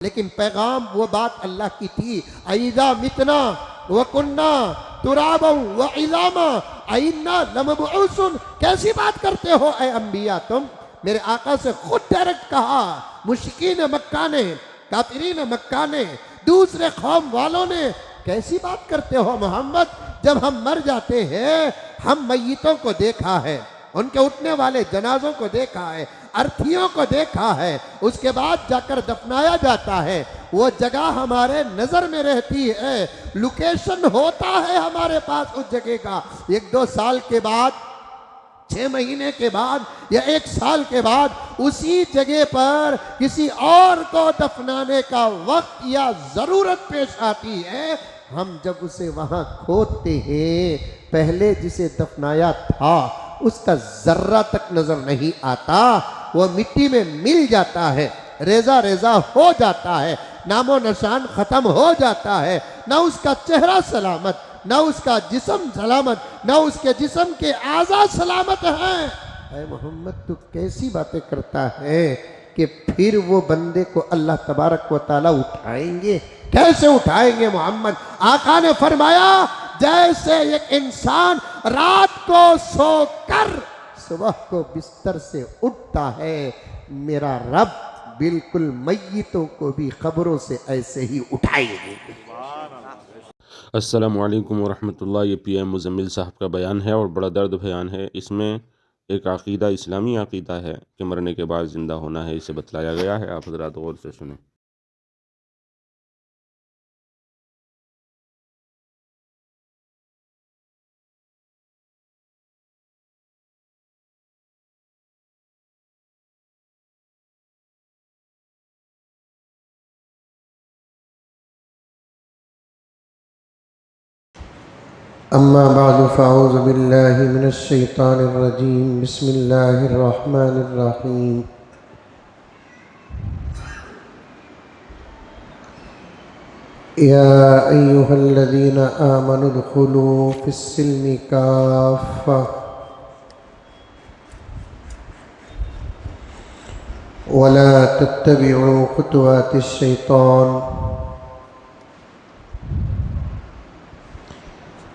लेकिन पैगाम वो बात अल्लाह की थी, अइज़ा मितना व कुन्ना तुराबा व इज़ामा अइन्ना लमबऊसुन। कैसी बात करते हो ए अंबिया तुम? मेरे आका से खुद डायरेक्ट कहा, मुश्रिकीन मक्का ने, काफिरीन मक्का ने, दूसरे कौम वालों ने, कैसी बात करते हो मोहम्मद? जब हम मर जाते हैं, हम मय्यतों को देखा है, उनके उठने वाले जनाजों को देखा है, अर्थियों को देखा है, उसके बाद जाकर दफनाया जाता है, वो जगह हमारे नजर में रहती है, लोकेशन होता है हमारे पास उस जगह का। 1-2 साल के बाद, 6 महीने के बाद या 1 साल के बाद उसी जगह पर किसी और को दफनाने का वक्त या जरूरत पेश आती है, हम जब उसे वहां खोदते हैं, पहले जिसे दफनाया था उसका जर्रा तक नजर नहीं आता, वो मिट्टी में मिल जाता है, रेजा रेजा हो जाता है, नामो निशान खत्म हो जाता है, ना उसका चेहरा सलामत, ना उसका जिस्म सलामत, ना उसके जिस्म के आज़ा सलामत हैं। ऐ मोहम्मद, तू कैसी बातें करता है कि फिर वो बंदे को अल्लाह तबारक व तआला उठाएंगे? कैसे उठाएंगे मोहम्मद? आका ने फरमाया, जैसे एक इंसान रात को सोकर सुबह को बिस्तर से उठता है, मेरा रब बिल्कुल मय्यतों को भी कब्रों से ऐसे ही उठाएंगे। अस्सलामु अलैकुम वरहमतुल्लाह। ये पीएम मुज़म्मिल साहब का बयान है और बड़ा दर्द बयान है। इसमें एक अक़ीदा, इस्लामी अक़ीदा है कि मरने के बाद ज़िंदा होना है, इसे बतलाया गया है। आप हज़रात गौर से सुनें। अम्मा बादु फ़अऊज़ु बिल्लाहि मिनश शैतानिर रजीम। बिस्मिल्लाहिर रहमानिर रहीम। या अय्युहल्लज़ीना आमनु उदख़ुलू फ़िस्सिल्मि काफ़्फ़ा वला तत्तबिउ ख़ुतवातिश शैतान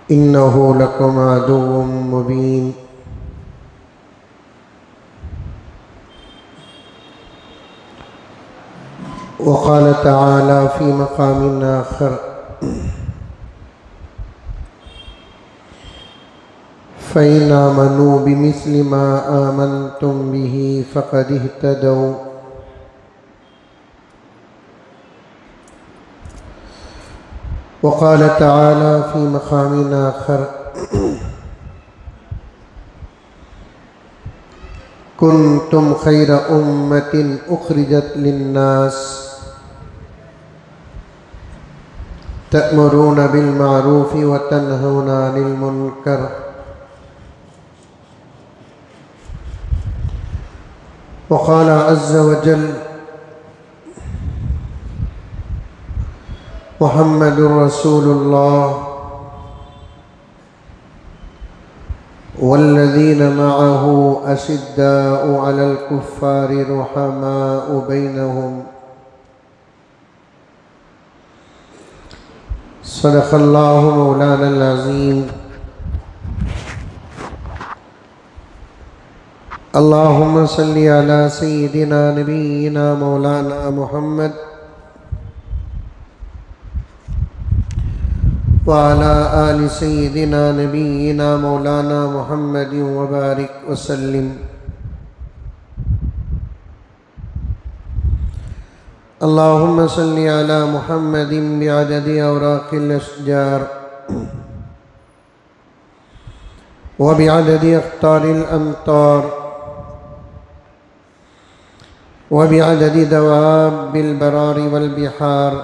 इन्नहु लकुम अदुव्वुम मुबीन। वक़ाल तआला फ़ी मक़ामिन आख़र फ़इन आमनू बिमिस्लि मा आमनतुम बिही फ़क़द इह्तदौ। वक़ाल तआला फ़ी मक़ामिन आख़र कुन्तुम खैरा उम्मतिन उख़रिजत लिन्नास तअमुरूना बिल मारूफ़ि व तन्हौना अनिल मुनकर। वक़ाल अज़्ज़ व जल मुहम्मदुर रसूलुल्लाह वल्लज़ीना मअहु अशिद्दाउ अलल कुफ़्फ़ारि रुहमाउ बैनहुम। सदक़ल्लाहु मौलानल अज़ीम। अल्लाहुम्मा सल्लि अला सय्यिदिना नबिय्यिना मौलाना मुहम्मद व अला आलि सय्यिदिना नबिय्यिना मौलाना मुहम्मदिन व बारिक वसल्लिम। अल्लाहुम्मा सल्लि अला मुहम्मदिन बिअददि औराक़िल अशजार व बिअददि अख़्तारिल अमतार व बिअददि दवाबिल बरारि वल बिहार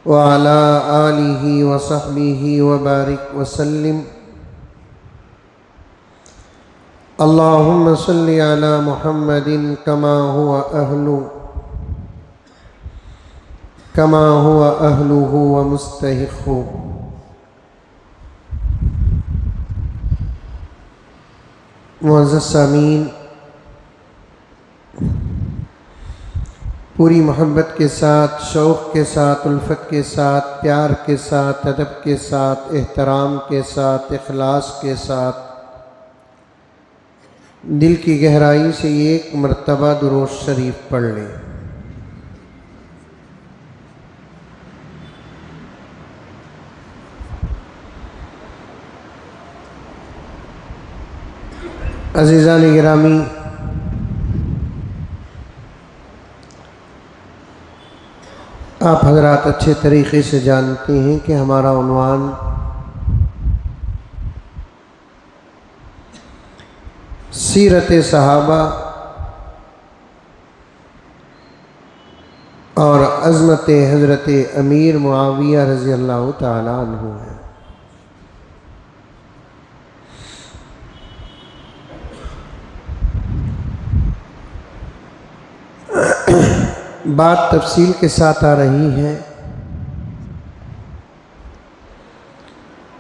व अला आलिहि व सहबिहि व बारिक वसल्लिम। अल्लाहुम्मा सल्लि अला मुहम्मदिन कमा हुवा अहलुहु व मुस्तहिक़्क़ु। मुअज़्ज़ज़ सामीन, पूरी मोहब्बत के साथ, शौक़ के साथ, उल्फत के साथ, प्यार के साथ, अदब के साथ, एहतराम के साथ, इखलास के साथ दिल की गहराई से एक मर्तबा दुरूद शरीफ पढ़ लें। अज़ीज़ान गिरामी, आप हजरात अच्छे तरीक़े से जानते हैं कि हमारा उन्वान सीरत सहाबा और अज़मत हज़रत अमीर मुआविया रज़ी अल्लाह ताला अन्हु है। बात तफसील के साथ आ रही है,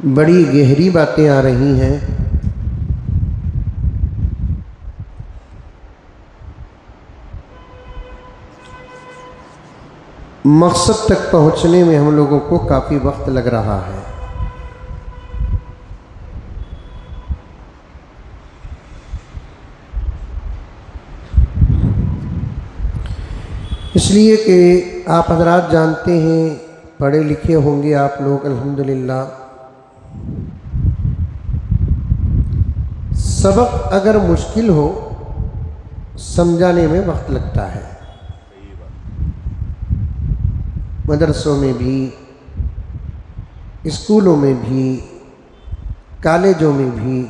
बड़ी गहरी बातें आ रही हैं। मकसद तक पहुंचने में हम लोगों को काफ़ी वक्त लग रहा है। इसलिए कि आप हजरात जानते हैं, पढ़े लिखे होंगे आप लोग अल्हम्दुलिल्लाह। सबक अगर मुश्किल हो, समझाने में वक्त लगता है। मदरसों में भी, स्कूलों में भी, कॉलेजों में भी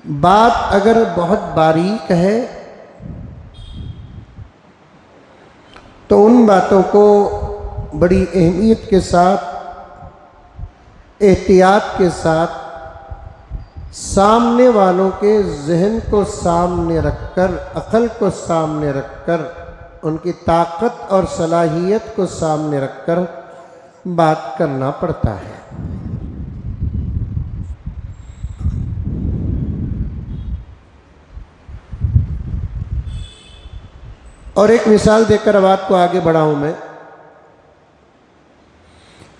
बात अगर बहुत बारीक है तो उन बातों को बड़ी अहमियत के साथ, एहतियात के साथ, सामने वालों के जहन को सामने रखकर, अक़ल को सामने रखकर, उनकी ताकत और सलाहियत को सामने रखकर बात करना पड़ता है। और एक मिसाल देकर बात को आगे बढ़ाऊं मैं।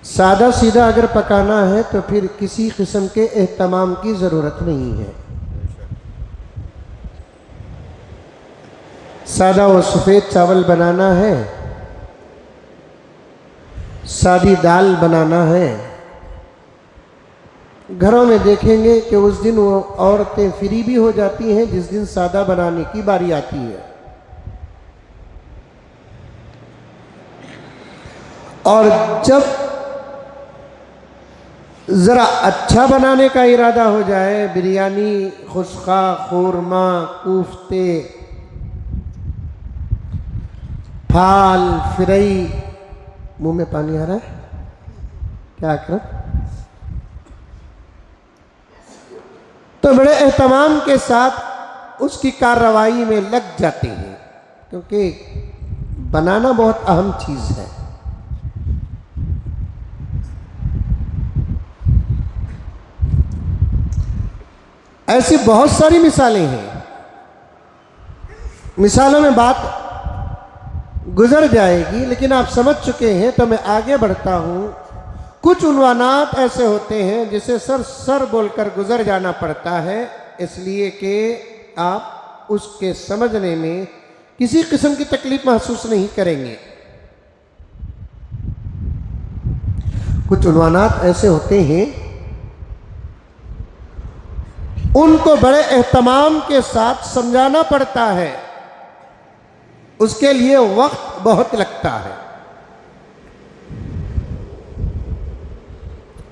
सादा सीधा अगर पकाना है तो फिर किसी किस्म के एहतमाम की ज़रूरत नहीं है। सादा व सफ़ेद चावल बनाना है, सादी दाल बनाना है। घरों में देखेंगे कि उस दिन वो औरतें फ्री भी हो जाती हैं जिस दिन सादा बनाने की बारी आती है। और जब ज़रा अच्छा बनाने का इरादा हो जाए, बिरयानी, खुस्का, खुरमा, कोफ्ते, फाल, फ्राई, मुंह में पानी आ रहा है क्या कर, तो बड़े एहतमाम के साथ उसकी कार्रवाई में लग जाते हैं, क्योंकि बनाना बहुत अहम चीज़ है। ऐसी बहुत सारी मिसालें हैं, मिसालों में बात गुजर जाएगी, लेकिन आप समझ चुके हैं तो मैं आगे बढ़ता हूँ। कुछ उन्वानात ऐसे होते हैं जिसे सर बोलकर गुजर जाना पड़ता है, इसलिए कि आप उसके समझने में किसी किस्म की तकलीफ महसूस नहीं करेंगे। कुछ उन्वानात ऐसे होते हैं, उनको बड़े एहतमाम के साथ समझाना पड़ता है, उसके लिए वक्त बहुत लगता है।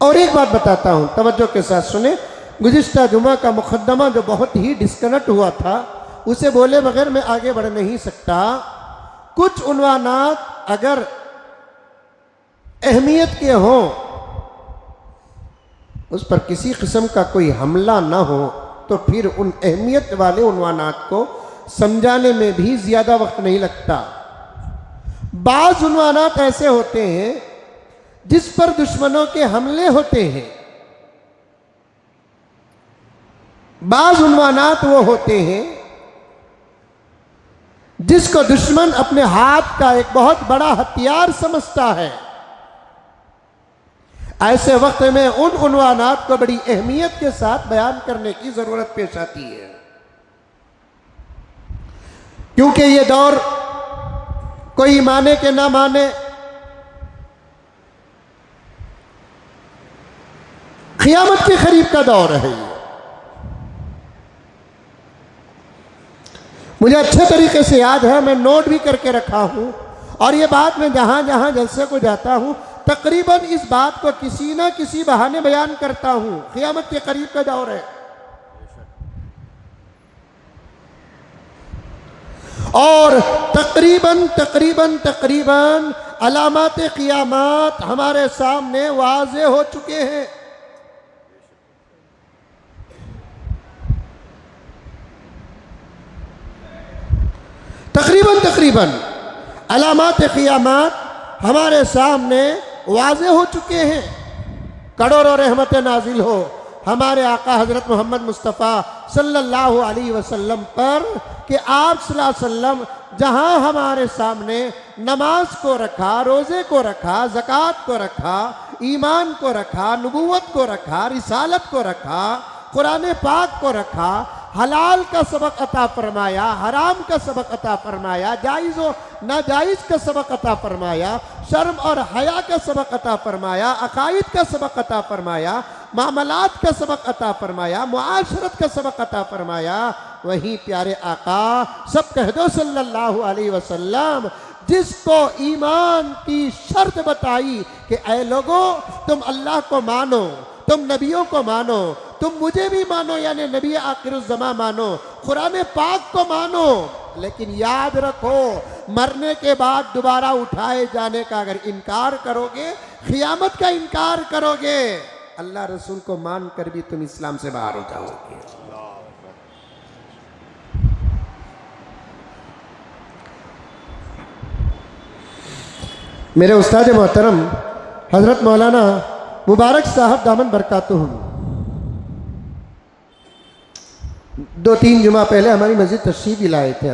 और एक बात बताता हूं, तवज्जो के साथ सुने। गुज़िश्ता जुमा का मुकद्दमा जो बहुत ही डिस्कनेक्ट हुआ था, उसे बोले बगैर मैं आगे बढ़ नहीं सकता। कुछ उन्वानात अगर अहमियत के हों, उस पर किसी किस्म का कोई हमला ना हो, तो फिर उन अहमियत वाले उन्वानात को समझाने में भी ज़्यादा वक्त नहीं लगता। बाज़ उन्वानात ऐसे होते हैं जिस पर दुश्मनों के हमले होते हैं। बाज़ उन्वानात वो होते हैं जिसको दुश्मन अपने हाथ का एक बहुत बड़ा हथियार समझता है, ऐसे वक्त में उन उन्वानात को बड़ी अहमियत के साथ बयान करने की जरूरत पेश आती है, क्योंकि ये दौर कोई माने कि ना माने, क़यामत के करीब का दौर है ये। मुझे अच्छे तरीके से याद है, मैं नोट भी करके रखा हूं, और ये बात मैं जहां जहां जलसे को जाता हूं तकरीबन इस बात को किसी ना किसी बहाने बयान करता हूं। क़यामत के करीब का दौर है, और तकरीबन तकरीबन तकरीबन अलामात क़यामत हमारे सामने वाज़े हो चुके हैं। तकरीबन तकरीबन अलामात क़यामत हमारे सामने वाज़े हो चुके हैं। करोड़ों रहमत नाजिल हो हमारे आका हज़रत मोहम्मद मुस्तफ़ा सल्लल्लाहु अलैहि वसल्लम पर कि आप सल्लल्लाहु अलैहि वसल्लम जहां हमारे सामने नमाज को रखा, रोज़े को रखा, ज़कात को रखा, ईमान को रखा, नबूवत को रखा, रिसालत को रखा, कुरान पाक को रखा, हलाल का सबक अता फरमाया, हराम का सबक अता फरमाया, जायज़ व नाजायज़ का सबक अता फरमाया, शर्म और हया का सबक अता फरमाया, अकायद का सबक अता फरमाया, मामलात का सबक अता फरमाया, मुआशरत का सबक अता फरमाया, वहीं प्यारे आका सब कह दो सल्लल्लाहु अलैहि वसल्लम जिसको ईमान की शर्त बताई कि ऐ लोगों तुम अल्लाह को मानो, तुम नबियों को मानो, तुम मुझे भी मानो, यानी नबी आखिरुज़्ज़मा मानो, कुरान पाक को मानो, लेकिन याद रखो मरने के बाद दोबारा उठाए जाने का अगर इनकार करोगे, क़यामत का इनकार करोगे, अल्लाह रसूल को मान कर भी तुम इस्लाम से बाहर हो जाओगे। मेरे उस्ताद मोहतरम हज़रत मौलाना मुबारक साहब दामन बरकातुहुम 2-3 जुमा पहले हमारी मस्जिद तशरीफ भी लाए थे।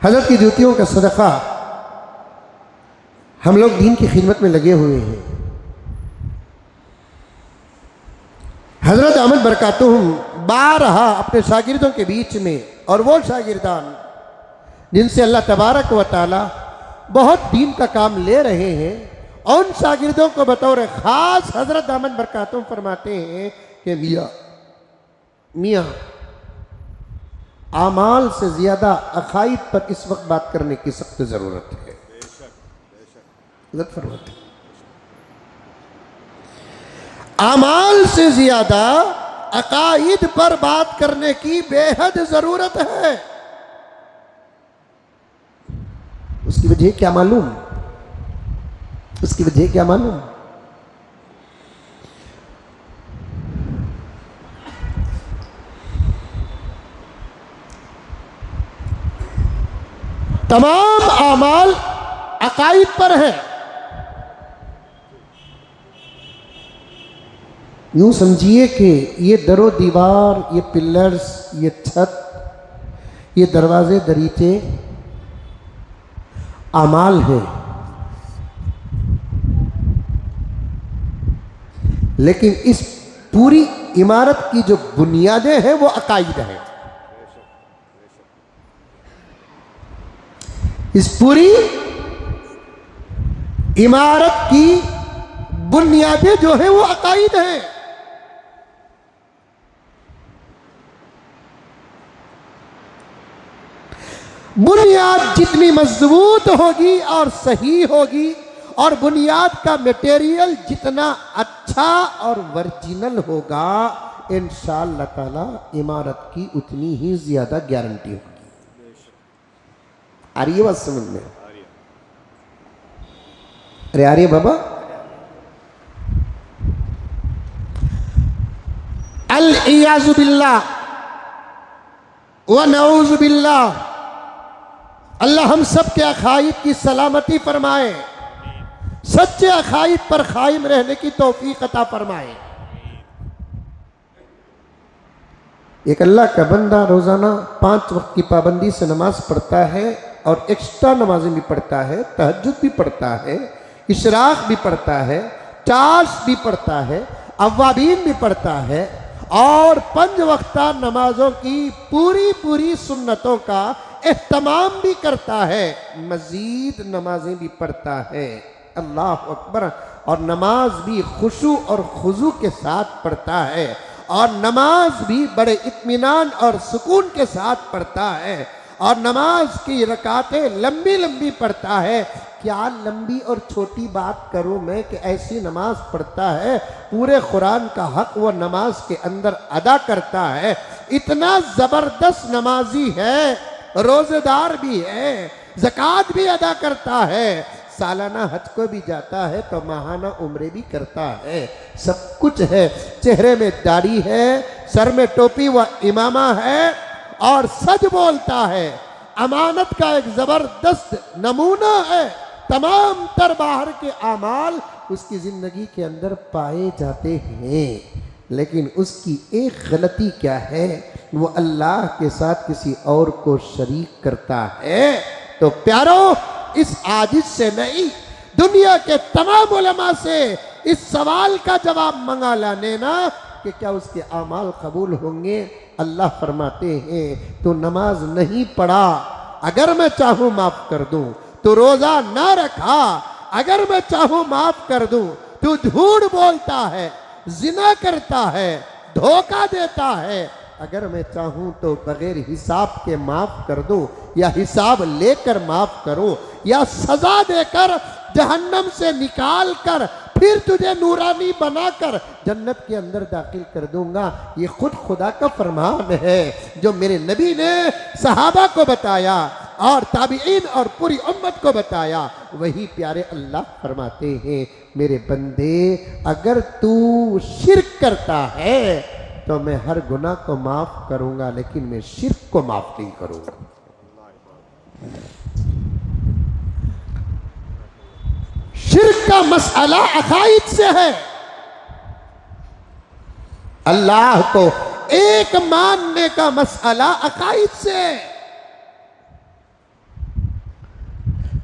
हजरत की जूतियों का सदका हम लोग दीन की खिदमत में लगे हुए हैं। हजरत अहमद बरकातुहुम बारहा अपने शागिर्दों के बीच में, और वो शागिर्दान जिनसे अल्लाह तबारक व तआला बहुत दीन का काम ले रहे हैं, उन शागिर्दों को बतौर ख़ास हजरत अहमद बरकातुहुम फरमाते हैं कि मियाँ आमाल से ज़्यादा अकायद पर इस वक्त बात करने की सख्त ज़रूरत है। फरमाते आमाल से ज़्यादा अकायद पर बात करने की बेहद ज़रूरत है। उसकी वजह क्या मालूम? उसकी वजह क्या मालूम? तमाम आमाल अकायद पर है। यूं समझिए कि ये दरो दीवार, ये पिलर्स, ये छत, ये दरवाजे दरीचे आमाल है, लेकिन इस पूरी इमारत की जो बुनियादें हैं वो अकायद हैं। इस पूरी इमारत की बुनियादें जो हैं वो अकायद हैं। बुनियाद जितनी मजबूत होगी और सही होगी, और बुनियाद का मटेरियल जितना अच्छा और वर्जिनल होगा, इंशाअल्लाह ताला इमारत की उतनी ही ज्यादा गारंटी होगी। आ रही है बात समझ में? अरे आ रही है बाबा? अल इयाज़ु बिल्लाह व नऊज़ु बिल्लाह। अल्लाह हम सब के अकायद की सलामती फरमाए, सच्चे अकायद पर कायम रहने की तौफीक अता फरमाए। एक अल्लाह का बंदा रोज़ाना 5 वक्त की पाबंदी से नमाज पढ़ता है और एक्स्ट्रा नमाजें भी पढ़ता है, तहज्जुद भी पढ़ता है, इशराक भी पढ़ता है, चाश भी पढ़ता है, अव्वाबीन भी पढ़ता है और 5 वक्ता नमाजों की पूरी पूरी सुन्नतों का एहतमाम भी करता है, मजीद नमाजें भी पढ़ता है। अल्लाह अकबर। और नमाज भी खुशू और खुजू के साथ पढ़ता है और नमाज भी बड़े इत्मीनान और सुकून के साथ पढ़ता है और नमाज की रकातें लंबी लंबी पढ़ता है। क्या लंबी और छोटी बात करूं मैं कि ऐसी नमाज पढ़ता है, पूरे कुरान का हक वो नमाज के अंदर अदा करता है। इतना ज़बरदस्त नमाजी है, रोज़ेदार भी है, ज़कात भी अदा करता है, सालाना हज को भी जाता है तो माहाना उम्रे भी करता है, सब कुछ है। चेहरे में दाढ़ी है, सर में टोपी व इमामा है और सच बोलता है। अमानत का एक जबरदस्त नमूना है। तमाम तर बाहर के आमाल उसकी जिंदगी के अंदर पाए जाते हैं, लेकिन उसकी एक गलती क्या है, वो अल्लाह के साथ किसी और को शरीक करता है। तो प्यारो, इस आजिज से नहीं, दुनिया के तमाम उलमा से इस सवाल का जवाब मंगा लाने ना कि क्या उसके आमाल कबूल होंगे। अल्लाह फरमाते हैं, तो नमाज नहीं पढ़ा, अगर मैं चाहूं माफ कर दूं। तो रोजा ना रखा, अगर मैं चाहूं माफ कर दूं। तू झूठ बोलता है, जिना करता है, धोखा देता है, अगर मैं चाहूं तो बगैर हिसाब के माफ कर दूं, या हिसाब लेकर माफ करूं, या सजा देकर जहन्नम से निकाल कर फिर तुझे नूरानी बनाकर जन्नत के अंदर दाखिल कर दूंगा। ये खुद खुदा का फरमान है जो मेरे नबी ने सहाबा को बताया और ताबीईन और पूरी उम्मत को बताया। वही प्यारे अल्लाह फरमाते हैं, मेरे बंदे अगर तू शिर्क करता है तो मैं हर गुनाह को माफ करूंगा, लेकिन मैं शिर्क को माफ नहीं करूंगा। शिर्क का मसला अकाइद से है। अल्लाह को एक मानने का मसला अकाइद से है।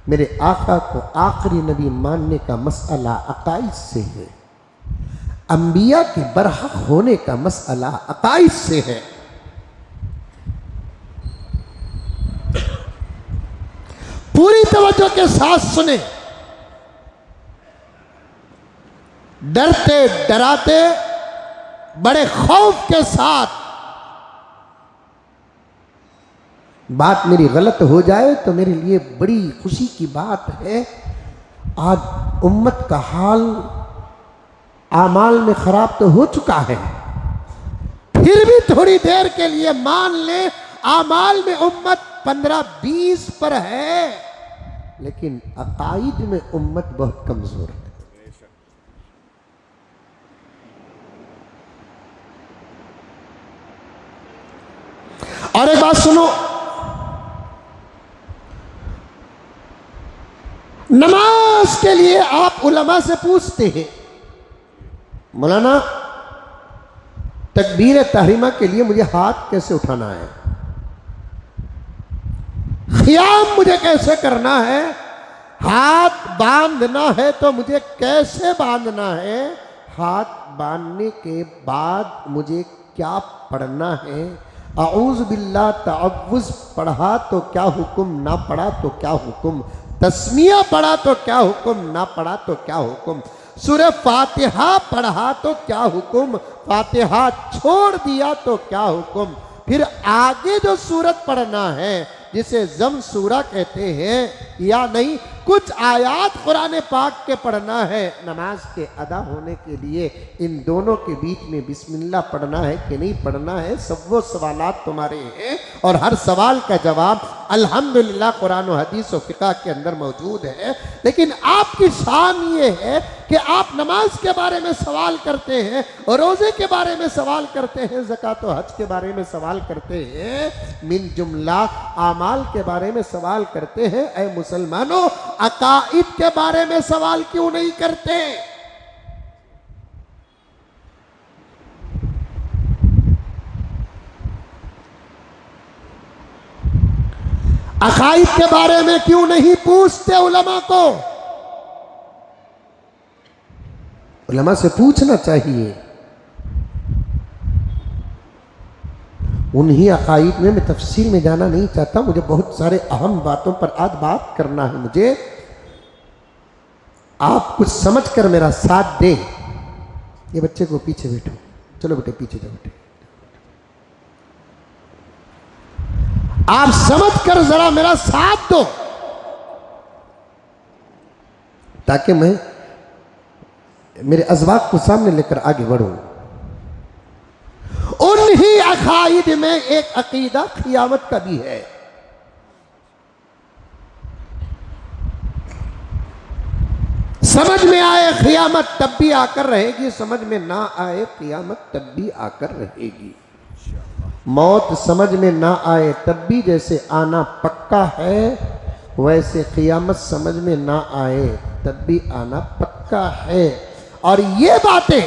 मेरे आका को आखिरी नबी मानने का मसला अकाइद से है। अंबिया के बरहक होने का मसला अकाइद से है। पूरी तवज्जो के साथ सुने, डरते डराते बड़े खौफ के साथ। बात मेरी गलत हो जाए तो मेरे लिए बड़ी खुशी की बात है। आज उम्मत का हाल आमाल में खराब तो हो चुका है, फिर भी थोड़ी देर के लिए मान ले आमाल में उम्मत 15-20 पर है, लेकिन अकाइद में उम्मत बहुत कमजोर है। और एक बात सुनो, नमाज के लिए आप उलमा से पूछते हैं, मौलाना तकबीर तहरीमा के लिए मुझे हाथ कैसे उठाना है, ख़ियाम मुझे कैसे करना है, हाथ बांधना है तो मुझे कैसे बांधना है, हाथ बांधने के बाद मुझे क्या पढ़ना है, आऊज़ बिल्लाह तअव्वुज़ पढ़ा तो क्या हुक्म, ना पढ़ा तो क्या हुक्म, तस्मिया पढ़ा तो क्या हुक्म, ना पढ़ा तो क्या हुक्म, सूरह फातिहा पढ़ा तो क्या हुक्म, फातिहा छोड़ दिया तो क्या हुक्म। फिर आगे जो सूरत पढ़ना है जिसे जम सूरा कहते हैं या नहीं, कुछ आयात कुरान पाक के पढ़ना है नमाज के अदा होने के लिए। इन दोनों के बीच में बिस्मिल्लाह पढ़ना है कि नहीं पढ़ना है, सब वो सवालात तुम्हारे हैं और हर सवाल का जवाब अल्हम्दुलिल्लाह कुरान और हदीस और फ़िक़ह के अंदर मौजूद है। लेकिन आपकी शान ये है कि आप नमाज के बारे में सवाल करते हैं, रोज़े के बारे में सवाल करते हैं, ज़कात और हज के बारे में सवाल करते हैं, मिन जुमला आमाल के बारे में सवाल करते हैं। ऐ मुसलमानों, अकाइद के बारे में सवाल क्यों नहीं करते? अकाईद के बारे में क्यों नहीं पूछते उलमा को? उलमा से पूछना चाहिए। उन्हीं अकाईद में मैं तफसील में जाना नहीं चाहता, मुझे बहुत सारे अहम बातों पर आज बात करना है। मुझे आप कुछ समझ कर मेरा साथ दें। ये बच्चे को पीछे बैठो, चलो बेटे पीछे जाओ बेटे। आप समझ कर जरा मेरा साथ दो ताकि मैं मेरे अज़वाक को सामने लेकर आगे बढ़ूं। उन्हीं अकाईद में एक अकीदा क़ियामत का भी है। समझ में आए क़ियामत तब भी आकर रहेगी, समझ में ना आए क़ियामत तब भी आकर रहेगी। मौत समझ में ना आए तब भी जैसे आना पक्का है, वैसे क़ियामत समझ में ना आए तब भी आना पक्का है। और ये बातें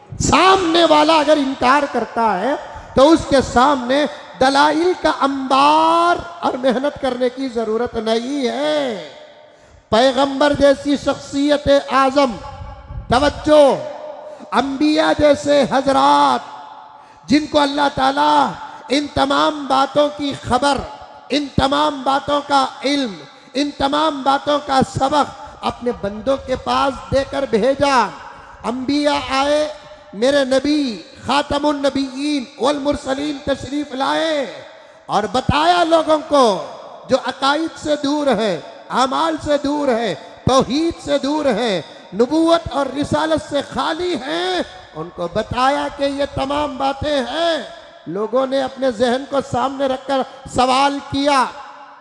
सामने वाला अगर इनकार करता है तो उसके सामने दलाइल का अंबार और मेहनत करने की जरूरत नहीं है। पैगंबर जैसी शख्सियत आजम, तवज्जो, अंबिया जैसे हजरात जिनको अल्लाह ताला इन तमाम बातों की खबर, इन तमाम बातों का इल्म, इन तमाम बातों का सबक अपने बंदों के पास देकर भेजा। अंबिया आए, मेरे नबी खातमुन नबीयीन वल मुरसलीन तशरीफ लाए और बताया लोगों को जो अकाईद से दूर है, अमाल से दूर है, तौहीद से दूर है, नबूवत और रिसालत से खाली हैं, उनको बताया कि ये तमाम बातें हैं। लोगों ने अपने जहन को सामने रखकर सवाल किया,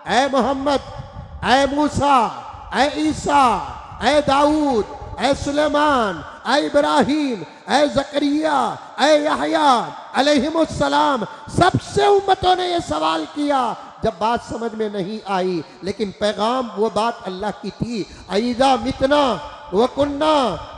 ऐ मोहम्मद, ऐ मूसा, ऐ ईसा, ऐ दाऊद, ऐ सुलेमान, ऐ इब्राहीम, ऐ जकरिया, ऐ यहया अलैहिमुस्सलाम, सबसे उम्मतों ने ये सवाल किया। जब बात समझ में नहीं आई, लेकिन पैगाम वो बात अल्लाह की थी, अइज़ा मितना व कुन्ना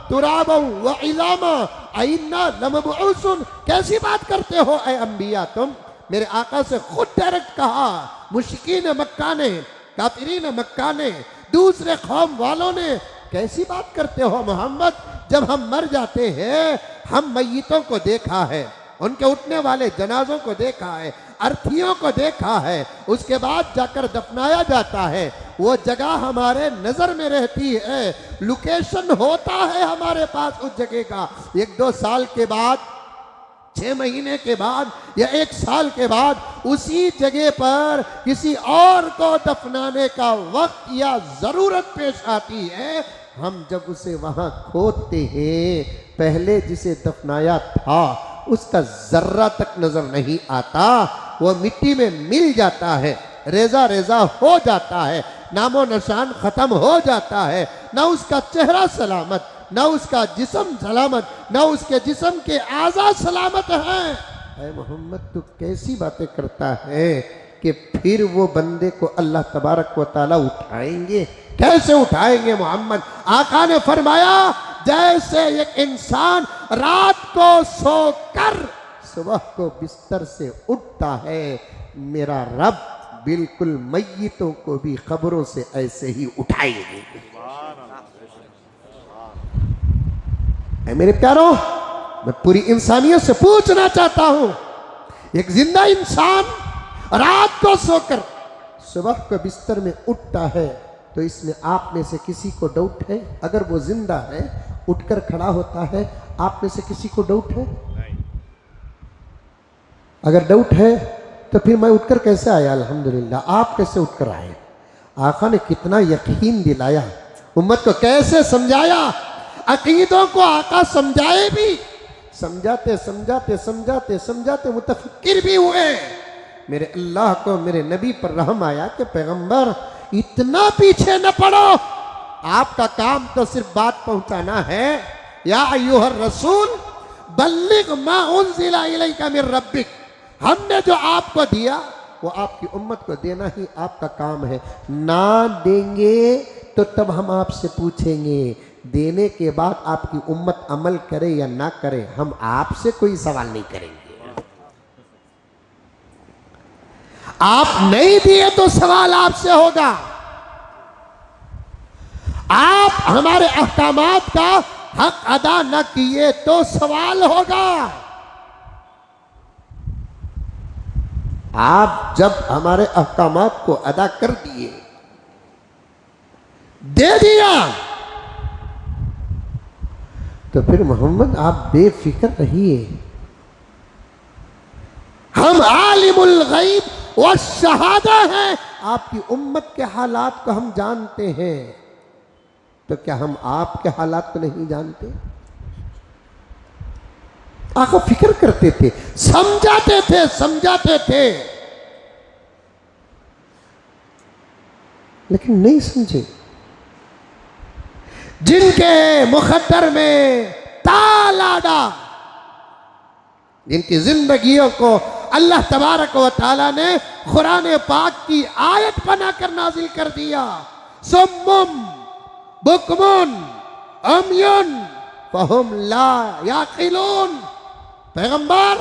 तुराबा व इज़ामा अइन्ना लमबऊसुन। कैसी बात करते हो ऐ अंबिया तुम? मेरे आका से खुद डायरेक्ट कहा। मुश्रिकीन मक्का ने, काफिरीन मक्का ने, दूसरे कौम वालों ने, कैसी बात करते हो मोहम्मद? जब हम मर जाते हैं, हम मय्यतों को देखा है, उनके उठने वाले जनाजों को देखा है, अर्थियों को देखा है, उसके बाद जाकर दफनाया जाता है। वो जगह हमारे नजर में रहती है, लोकेशन होता है हमारे पास उस जगह का। 1-2 साल के बाद, 6 महीने के बाद या 1 साल के बाद उसी जगह पर किसी और को दफनाने का वक्त या जरूरत पेश आती है। हम जब उसे वहां खोदते हैं, पहले जिसे दफनाया था उसका जर्रा तक नजर नहीं आता, वो मिट्टी में मिल जाता है, रेजा रेजा हो जाता है, नामो निशान खत्म हो जाता है। ना उसका चेहरा सलामत, ना उसका जिस्म सलामत, ना उसके जिस्म के आज़ा सलामत हैं। ऐ मोहम्मद, तू कैसी बातें करता है कि फिर वो बंदे को अल्लाह तबारक व तआला उठाएंगे? कैसे उठाएंगे मोहम्मद? आका ने फरमाया, जैसे एक इंसान रात को सोकर सुबह को बिस्तर से उठता है, मेरा रब बिल्कुल मय्यतों को भी खबरों से ऐसे ही उठाएंगे। मेरे प्यारों, मैं पूरी इंसानियत से पूछना चाहता हूं, एक जिंदा इंसान रात को सोकर सुबह को बिस्तर में उठता है, तो इसमें आप में से किसी को डाउट है? अगर वो जिंदा है, उठकर खड़ा होता है, आप में से किसी को डाउट है? अगर डाउट है तो फिर मैं उठकर कैसे आया? अल्हम्दुलिल्लाह। आप कैसे उठकर आए? आका ने कितना यकीन दिलाया, उम्मत को कैसे समझाया, अकीदों को आका समझाए भी, समझाते समझाते समझाते समझाते मुतफक्किर भी हुए। मेरे अल्लाह को मेरे नबी पर रहम आया कि पैगंबर इतना पीछे न पड़ो, आपका काम तो सिर्फ बात पहुंचाना है। या अय्युहर रसूल बल्लिग मा उन्ज़िला इलैका मिर रब्बिक, हमने जो आपको दिया वो आपकी उम्मत को देना ही आपका काम है। ना देंगे तो तब हम आपसे पूछेंगे, देने के बाद आपकी उम्मत अमल करे या ना करे, हम आपसे कोई सवाल नहीं करेंगे। आप नहीं दिए तो सवाल आपसे होगा। आप हमारे अहकामात का हक अदा न किए तो सवाल होगा। आप जब हमारे अहकामात को अदा कर दिए, दे दिया, तो फिर मोहम्मद आप बेफिक्र रहिए। हम आलिमुल गैब व शहादा हैं, आपकी उम्मत के हालात को हम जानते हैं, तो क्या हम आपके हालात को नहीं जानते? आका फिक्र करते थे, समझाते थे, लेकिन नहीं समझे। जिनके मुकद्दर में ताला डाल, जिनकी जिंदगियों को अल्लाह तबारक व तआला ने कुरान पाक की आयत बनाकर नाजिल कर दिया। सुम्मुम बुकमुन अमयुन फहुम ला याकिलून। पैगंबर,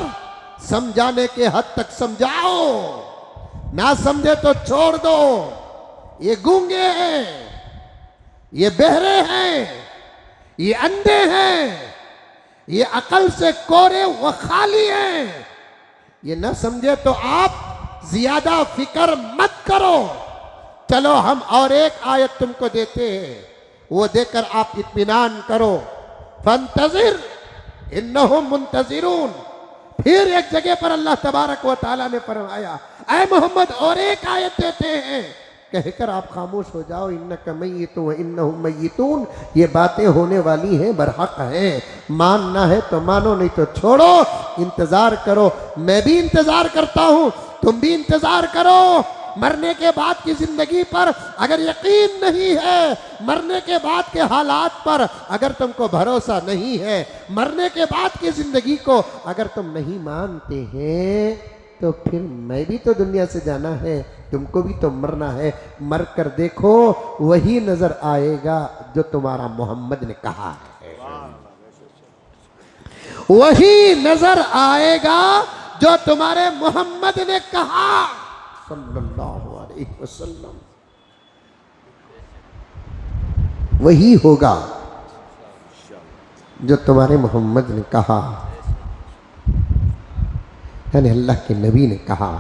समझाने के हद तक समझाओ, ना समझे तो छोड़ दो। ये गूंगे हैं, ये बहरे हैं, ये अंधे हैं, ये अकल से कोरे व खाली हैं। ये न समझे तो आप ज्यादा फिक्र मत करो। चलो हम और एक आयत तुमको देते हैं, वो देकर आप इत्मीनान करो। फंतजिर इन्नहुम मुंतजिरून। फिर एक जगह पर अल्लाह तबारक व तआला ने फरमाया, ऐ मोहम्मद और एक आयत देते हैं, कहकर आप खामोश हो जाओ। इन्नका मय्यितुन व इन्नहुम मय्यितून। ये बातें होने वाली हैं, बरहक है। मानना है तो मानो, नहीं तो छोड़ो। इंतजार करो, मैं भी इंतजार करता हूं, तुम भी इंतजार करो। मरने के बाद की जिंदगी पर अगर यकीन नहीं है, मरने के बाद के हालात पर अगर तुमको भरोसा नहीं है, मरने के बाद की जिंदगी को अगर तुम नहीं मानते हैं, तो फिर मैं भी तो दुनिया से जाना है, तुमको भी तो मरना है। मर कर देखो, वही नजर आएगा जो तुम्हारा मोहम्मद ने कहा है। वही नजर आएगा जो तुम्हारे मोहम्मद ने कहा सल्लल्लाहु अलैहि वसल्लम। वही होगा जो तुम्हारे मोहम्मद ने कहा, यानी अल्लाह के नबी ने कहा।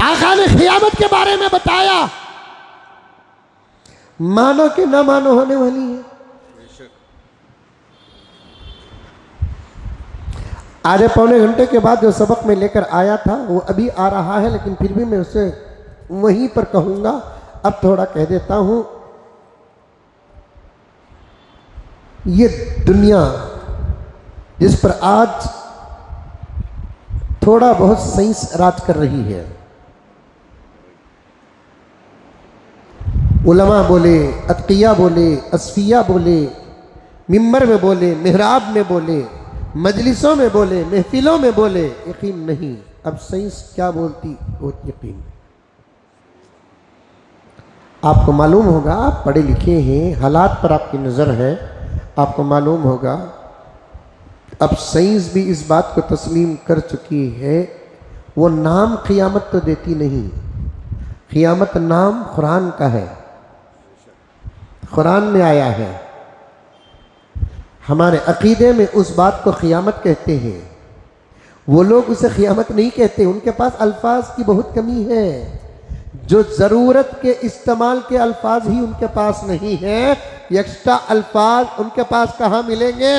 आका ने क़यामत के बारे में बताया, मानो कि ना मानो होने वाली है। आधे पौने घंटे के बाद जो सबक में लेकर आया था वो अभी आ रहा है, लेकिन फिर भी मैं उसे वहीं पर कहूंगा। अब थोड़ा कह देता हूं। ये दुनिया जिस पर आज थोड़ा बहुत साइंस राज कर रही है, उलमा बोले, अतकिया बोले, असफिया बोले, मिंबर में बोले, मेहराब में बोले, मजलिसों में बोले, महफिलों में बोले, यकीन नहीं। अब साइंस क्या बोलती वो यकीन। आपको मालूम होगा, आप पढ़े लिखे हैं, हालात पर आपकी नज़र है, आपको मालूम होगा अब साइंस भी इस बात को तस्लीम कर चुकी है। वो नाम क़यामत तो देती नहीं, क़यामत नाम कुरान का है, कुरान में आया है। हमारे अकीदे में उस बात को क़यामत कहते हैं। वो लोग उसे क़यामत नहीं कहते, उनके पास अल्फाज की बहुत कमी है। जो ज़रूरत के इस्तेमाल के अल्फाज ही उनके पास नहीं है, एक्स्ट्रा अल्फाज उनके पास कहाँ मिलेंगे?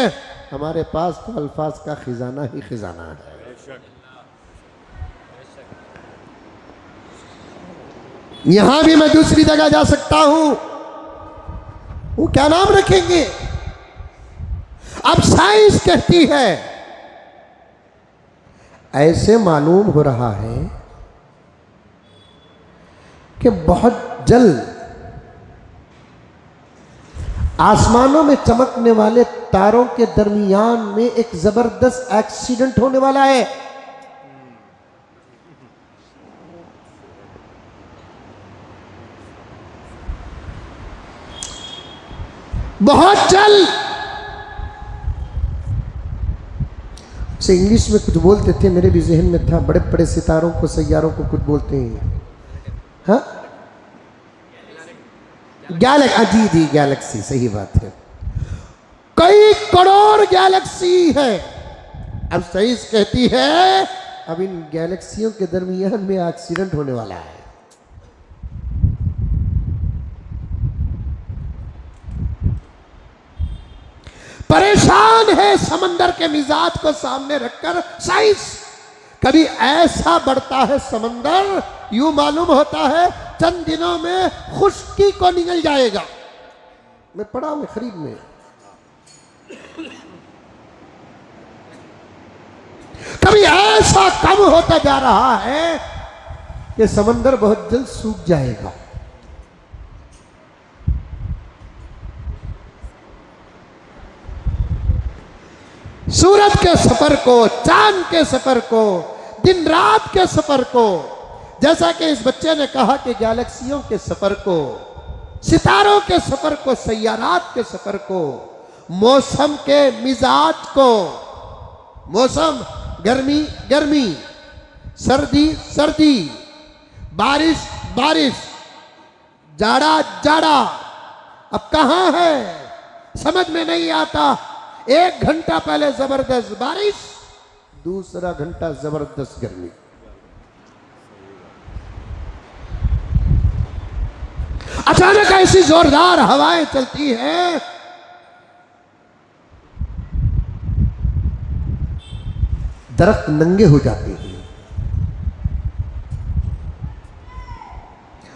हमारे पास तो अल्फाज का खजाना ही खजाना है। यहां भी मैं दूसरी जगह जा सकता हूं, वो क्या नाम रखेंगे? अब साइंस कहती है, ऐसे मालूम हो रहा है कि बहुत जल्द आसमानों में चमकने वाले तारों के दरमियान में एक जबरदस्त एक्सीडेंट होने वाला है। बहुत जल्द मुझसे इंग्लिश में कुछ बोलते थे, मेरे भी जहन में था, बड़े बड़े सितारों को, सैयारों को कुछ बोलते हैं, हाँ जी जी गैलेक्सी, सही बात है। कई करोड़ गैलेक्सी है। अब साइंस कहती है अब इन गैलेक्सियों के दरमियान में एक्सीडेंट होने वाला है। परेशान है समंदर के मिजाज को सामने रखकर साइंस। कभी ऐसा बढ़ता है समंदर, यूं मालूम होता है चंद दिनों में खुश्की को निगल जाएगा। मैं पढ़ा हूं खरीद में, कभी ऐसा कम होता जा रहा है कि समंदर बहुत जल्द सूख जाएगा। सूरज के सफर को, चांद के सफर को, दिन रात के सफर को, जैसा कि इस बच्चे ने कहा कि गैलेक्सियों के सफर को, सितारों के सफर को, सैयारात के सफर को, मौसम के मिजाज को, मौसम गर्मी गर्मी, सर्दी सर्दी, बारिश बारिश, जाड़ा जाड़ा, अब कहां है समझ में नहीं आता। एक घंटा पहले जबरदस्त बारिश, दूसरा घंटा जबरदस्त गर्मी। अचानक ऐसी जोरदार हवाएं चलती हैं, दरख्त नंगे हो जाते हैं।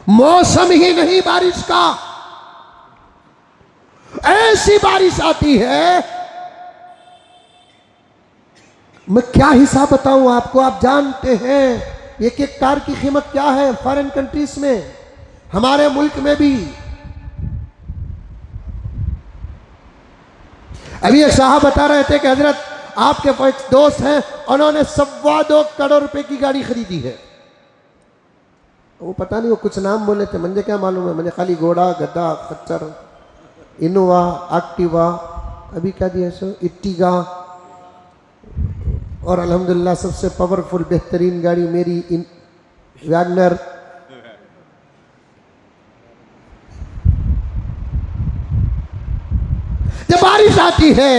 मौसम ही नहीं बारिश का, ऐसी बारिश आती है, मैं क्या हिसाब बताऊं आपको। आप जानते हैं एक एक कार की कीमत क्या है फॉरेन कंट्रीज में, हमारे मुल्क में भी। अभी एक साहब बता रहे थे कि हजरत आपके एक दोस्त हैं, उन्होंने 2.25 करोड़ रुपए की गाड़ी खरीदी है। वो पता नहीं, वो कुछ नाम बोले थे, मुझे क्या मालूम है, मुझे खाली घोड़ा, गद्दा, खच्चर, इनोवा, एक्टिवा, अभी क्या दिया सो इट्टिगा, और अल्हम्दुलिल्लाह सबसे पावरफुल बेहतरीन गाड़ी मेरी वैगनर। जब बारिश आती है,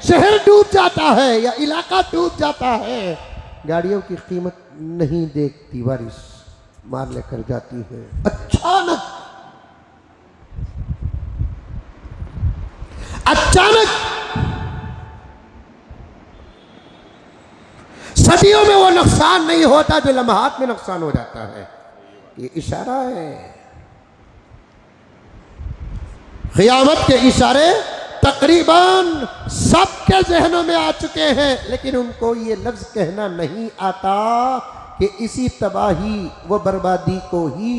शहर डूब जाता है या इलाका डूब जाता है, गाड़ियों की कीमत नहीं देखती, बारिश मार लेकर जाती है। अचानक सदियों में वो नुकसान नहीं होता जो लम्हात में नुकसान हो जाता है। ये इशारा है, क़यामत के इशारे तकरीबन सबके जहनों में आ चुके हैं, लेकिन उनको ये लफ्ज कहना नहीं आता कि इसी तबाही व बर्बादी को ही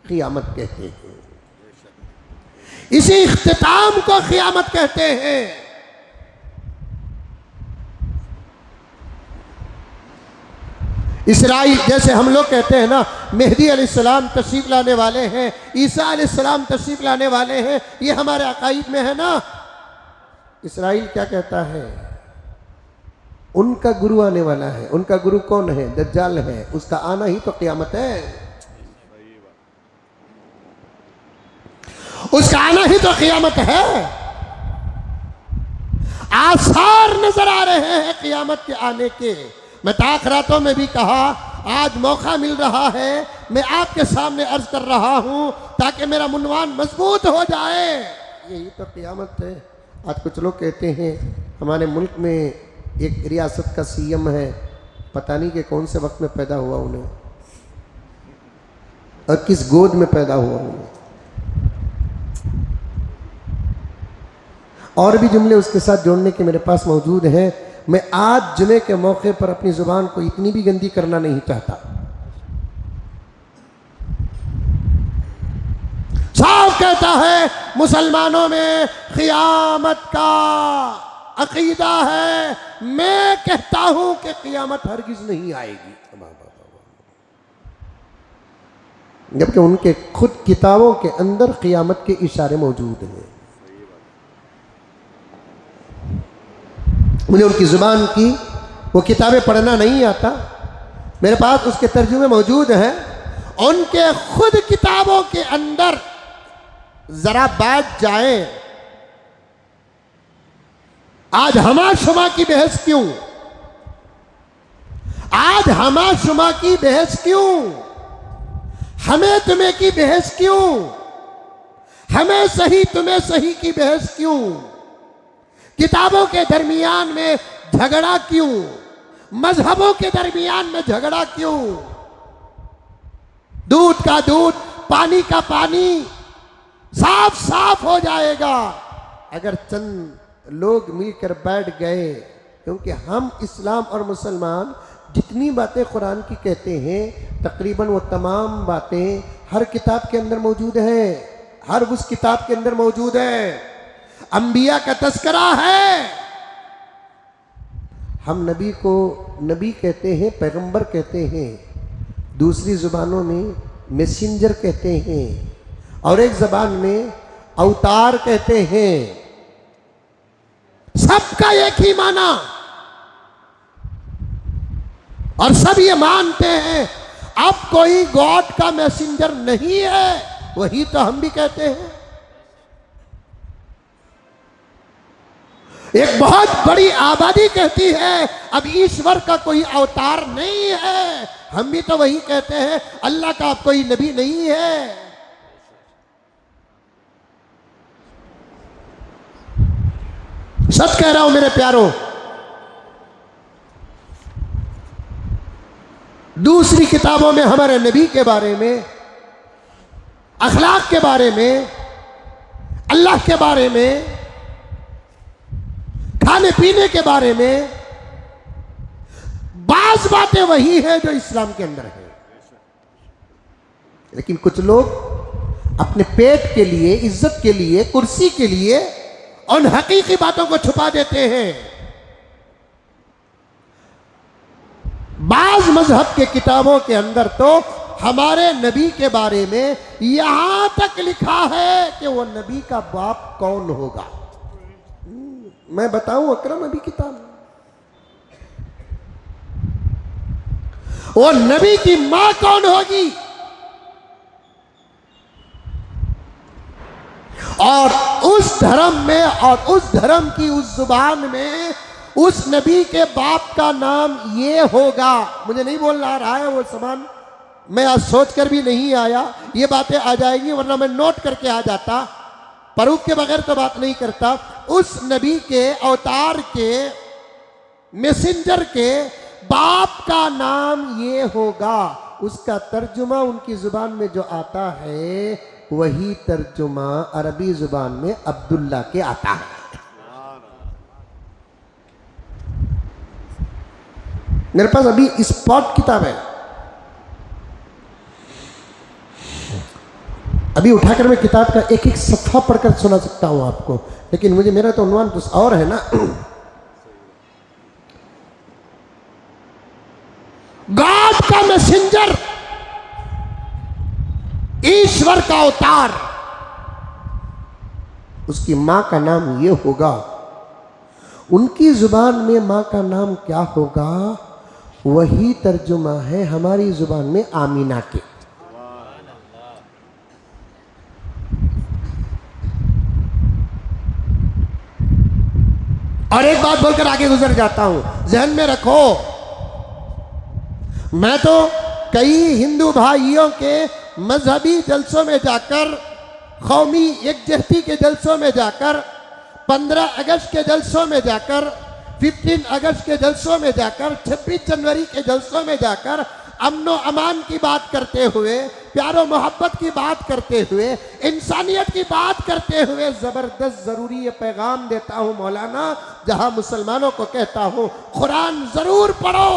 क़यामत कहते हैं, इसी इख्तिताम को क़यामत कहते हैं। इसराइल, जैसे हम लोग कहते हैं ना मेहदी अलैहिस्सलाम तशरीफ लाने वाले हैं, ईसा अलैहिस्सलाम तशरीफ लाने वाले हैं, ये हमारे अकाईद में है ना। इसराइल क्या कहता है, उनका गुरु आने वाला है। उनका गुरु कौन है? दज्जाल है, उसका आना ही तो क़यामत है, उसका आना ही तो क़यामत है। आसार नजर आ रहे हैं क़यामत के आने के। मैं ताख़रातों में भी कहा, आज मौका मिल रहा है, मैं आपके सामने अर्ज कर रहा हूं ताकि मेरा मुनवान मजबूत हो जाए। यही तो क़यामत है। आज कुछ लोग कहते हैं हमारे मुल्क में एक रियासत का सीएम है, पता नहीं कि कौन से वक्त में पैदा हुआ उन्हें और किस गोद में पैदा हुआ उन्हें। और भी जुमले उसके साथ जोड़ने के मेरे पास मौजूद हैं। मैं आज जुमे के मौके पर अपनी जुबान को इतनी भी गंदी करना नहीं चाहता। साफ कहता है मुसलमानों में क़यामत का अकीदा है, मैं कहता हूं कि क़यामत हरगिज़ नहीं आएगी, जबकि उनके खुद किताबों के अंदर क़यामत के इशारे मौजूद हैं। मुझे उनकी ज़ुबान की वो किताबें पढ़ना नहीं आता, मेरे पास उसके तर्जुमे मौजूद हैं। उनके खुद किताबों के अंदर जरा बैठ जाए, आज हमा शुमा की बहस क्यों, आज हमा शुमा की बहस क्यों, हमें तुम्हें की बहस क्यों, हमें सही तुम्हें सही की बहस क्यों, किताबों के दरमियान में झगड़ा क्यों, मजहबों के दरमियान में झगड़ा क्यों, दूध का दूध पानी का पानी साफ साफ हो जाएगा अगर चंद लोग मिलकर बैठ गए। क्योंकि हम इस्लाम और मुसलमान जितनी बातें कुरान की कहते हैं तकरीबन वो तमाम बातें हर किताब के अंदर मौजूद हैं, हर उस किताब के अंदर मौजूद है। अंबिया का तस्करा है। हम नबी को नबी कहते हैं, पैगंबर कहते हैं, दूसरी जुबानों में मैसेंजर कहते हैं और एक जबान में अवतार कहते हैं। सबका एक ही माना और सब ये मानते हैं अब कोई गॉड का मैसेंजर नहीं है, वही तो हम भी कहते हैं। एक बहुत बड़ी आबादी कहती है अब ईश्वर का कोई अवतार नहीं है, हम भी तो वही कहते हैं अल्लाह का अब कोई नबी नहीं है। सच कह रहा हूं मेरे प्यारों। दूसरी किताबों में हमारे नबी के बारे में, अखलाक के बारे में, अल्लाह के बारे में, खाने पीने के बारे में बाज बातें वही है जो इस्लाम के अंदर है। लेकिन कुछ लोग अपने पेट के लिए, इज्जत के लिए, कुर्सी के लिए उन हकीकी बातों को छुपा देते हैं। बाज मजहब के किताबों के अंदर तो हमारे नबी के बारे में यहां तक लिखा है कि वो नबी का बाप कौन होगा। मैं बताऊं अकरम अभी किताब, वो नबी की मां कौन होगी और उस धर्म में और उस धर्म की उस जुबान में उस नबी के बाप का नाम ये होगा। मुझे नहीं बोलना रहा है वो समान, मैं आज सोच कर भी नहीं आया, ये बातें आ जाएंगी वरना मैं नोट करके आ जाता, प्रूफ के बगैर तो बात नहीं करता। उस नबी के अवतार के मैसेंजर के बाप का नाम ये होगा। उसका तर्जुमा उनकी जुबान में जो आता है वही तर्जुमा अरबी जुबान में अब्दुल्ला के आता है। मेरे पास अभी स्पॉट किताब है, अभी उठाकर मैं किताब का एक एक सफ़ा पढ़कर सुना सकता हूं आपको, लेकिन मुझे मेरा तो उन्वान कुछ और है ना। गॉड का मैसेंजर, ईश्वर का अवतार, उसकी मां का नाम ये होगा। उनकी जुबान में मां का नाम क्या होगा वही तर्जुमा है हमारी जुबान में आमीना के। और एक बात बोलकर आगे गुजर जाता हूं, ध्यान में रखो, मैं तो कई हिंदू भाइयों के मजहबी जलसों में जाकर, कौमी यकजहती के जलसों में जाकर, 15 अगस्त के जलसों में जाकर, 15 अगस्त के जलसों में जाकर, 26 जनवरी के जलसों में जाकर अमनो अमान की बात करते हुए, प्यारो मोहब्बत की बात करते हुए, इंसानियत की बात करते हुए ज़बरदस्त ज़रूरी ये पैगाम देता हूँ मौलाना, जहाँ मुसलमानों को कहता हूँ कुरान ज़रूर पढ़ो,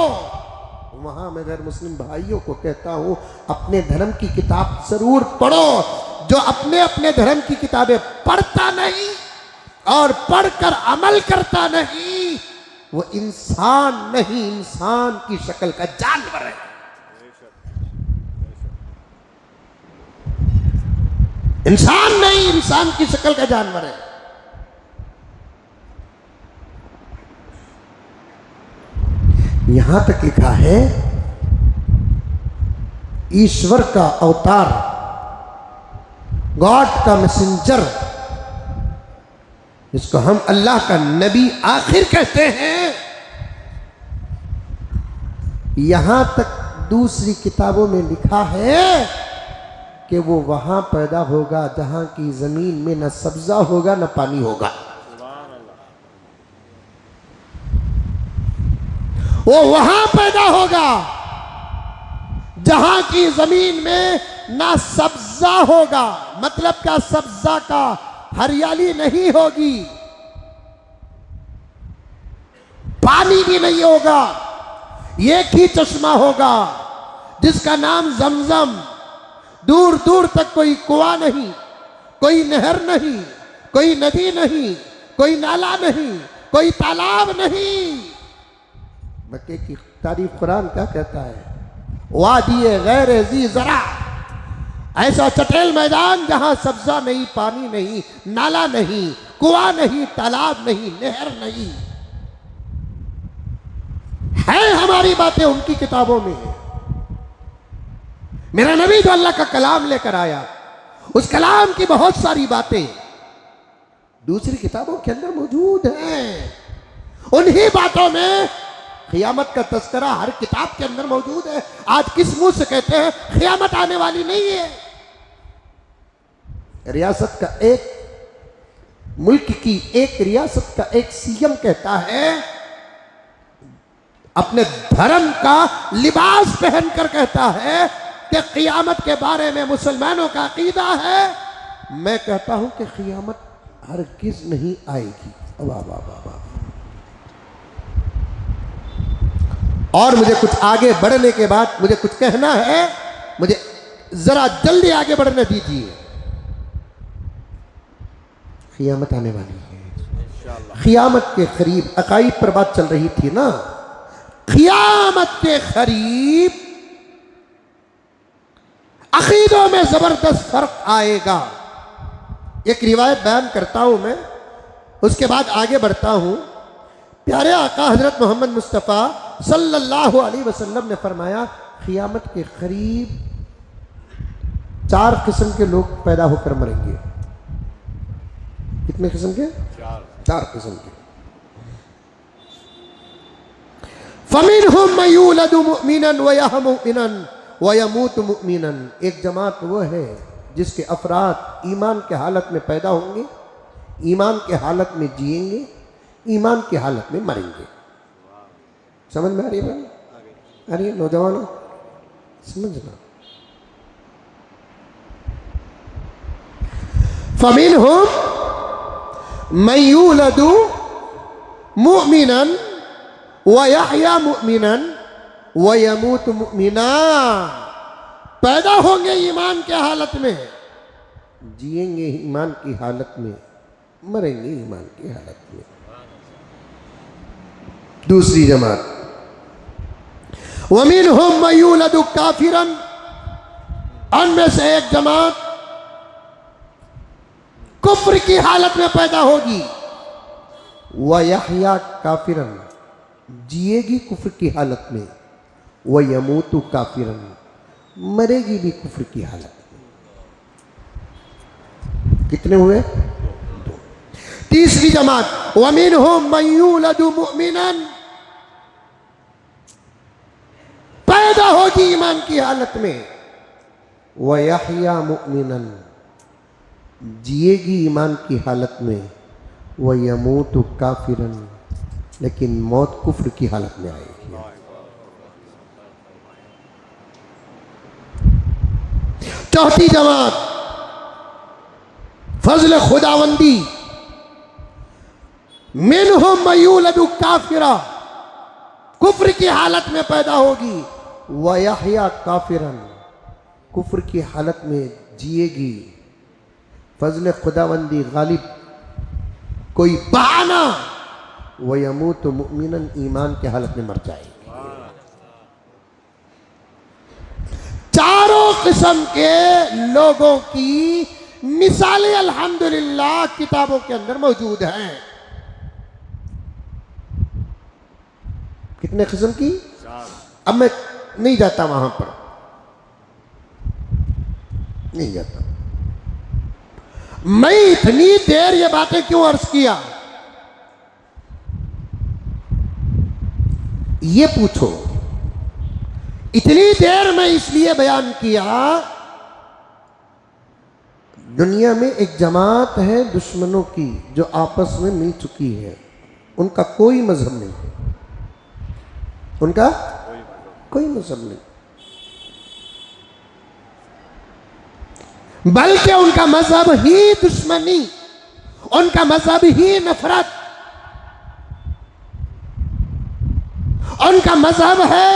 वहाँ मैं गैर मुस्लिम भाइयों को कहता हूँ अपने धर्म की किताब ज़रूर पढ़ो। जो अपने अपने धर्म की किताबें पढ़ता नहीं और पढ़कर अमल करता नहीं वो इंसान नहीं, इंसान की शक्ल का जानवर है। इंसान नहीं, इंसान की शक्ल का जानवर है। यहां तक लिखा है ईश्वर का अवतार, गॉड का मैसेंजर, जिसको हम अल्लाह का नबी आखिर कहते हैं, यहां तक दूसरी किताबों में लिखा है कि वो वहां पैदा होगा जहां की जमीन में न सब्जा होगा न पानी होगा। वो वहां पैदा होगा जहां की जमीन में ना सब्जा होगा, मतलब क्या, सब्जा का हरियाली नहीं होगी, पानी भी नहीं होगा, एक ही चश्मा होगा जिसका नाम जमजम। दूर दूर तक कोई कुआं नहीं, कोई नहर नहीं, कोई नदी नहीं, कोई नाला नहीं, कोई तालाब नहीं। मक्के की तारीफ कुरान क्या कहता है, वादिये गैर ज़ी ज़रा, ऐसा चटेल मैदान जहां सब्जा नहीं, पानी नहीं, नाला नहीं, कुआं नहीं, तालाब नहीं, नहर नहीं। है हमारी बातें उनकी किताबों में है। मेरा नबी जो अल्लाह का कलाम लेकर आया, उस कलाम की बहुत सारी बातें दूसरी किताबों के अंदर मौजूद हैं। उन्हीं बातों में क़ियामत का तज़किरा हर किताब के अंदर मौजूद है। आज किस मुंह से कहते हैं क़ियामत आने वाली नहीं है? रियासत का एक, मुल्क की एक रियासत का एक सीएम कहता है, अपने धर्म का लिबास पहनकर कहता है कि क़ियामत के बारे में मुसलमानों का अकीदा है। मैं कहता हूं कि क़ियामत हरगिज़ नहीं आएगी। वाह वाह वाह वाह। और मुझे कुछ आगे बढ़ने के बाद मुझे कुछ कहना है, मुझे जरा जल्दी आगे बढ़ने दीजिए। क़ियामत आने वाली है, क़ियामत के करीब, अकाईद पर बात चल रही थी ना, क़ियामत के करीब अकीदों में जबरदस्त फर्क आएगा। एक रिवायत बयान करता हूं मैं, उसके बाद आगे बढ़ता हूं। प्यारे आका हजरत मोहम्मद मुस्तफ़ा सल्लल्लाहु अलैहि वसल्लम ने फरमाया, क़ियामत के करीब 4 किस्म के लोग पैदा होकर मरेंगे। कितने किस्म के? 4 किस्म के। फमिनहुम मन यूलदु मुमिनन व यहया मुमिनन व यमूतु मुमिनन। एक जमात वो है जिसके अफराद ईमान के हालत में पैदा होंगे, ईमान के हालत में जिएंगे, ईमान की हालत में मरेंगे। समझ में आ रही है? आ रही है नौजवानों? समझना। फमिनहुम मन यूलदु मुमिनन व यहया मुमिनन व यमूतु मुमिना। पैदा होंगे ईमान के हालत में, जिएंगे ईमान की हालत में, मरेंगे ईमान की हालत में। दूसरी जमात, वमिनहुम मन यूलदु काफिरन। उनमें से एक जमात कुफ्र की हालत में पैदा होगी। व यहया काफिरन, जिएगी कुफ्र की हालत में। व यमूतु काफिरन, मरेगी भी कुफ्र की हालत में। कितने हुए? 2। तीसरी जमात, वमिनहुम मन यूलदु मुमिनन। पैदा होगी ईमान की हालत में। व यहया मुमिनन, जिएगी ईमान की हालत में। व यमूतु काफिरन, लेकिन मौत कुफ्र की हालत में आएगी। चौथी जमात, फजल खुदावंदी, मिनहुम मन यूलदु काफिरा, कुफ्र की हालत में पैदा होगी। व यहया काफिरन, कुफ्र की हालत में जिएगी। फजल खुदावंदी गालिब, कोई बहाना। व यमूतु मुमिनन, ईमान की हालत में मर जाएगी। चारों किस्म के लोगों की मिसालें अल्हम्दुलिल्लाह किताबों के अंदर मौजूद हैं। कितने किस्म की? अब मैं नहीं जाता वहां पर, नहीं जाता। मैं इतनी देर ये बातें क्यों अर्ज किया, ये पूछो। इतनी देर मैं इसलिए बयान किया, दुनिया में एक जमात है दुश्मनों की जो आपस में मिल चुकी है, उनका कोई मजहब नहीं, उनका कोई मजहब नहीं, बल्कि उनका मजहब ही दुश्मनी, उनका मजहब ही नफरत, उनका मजहब है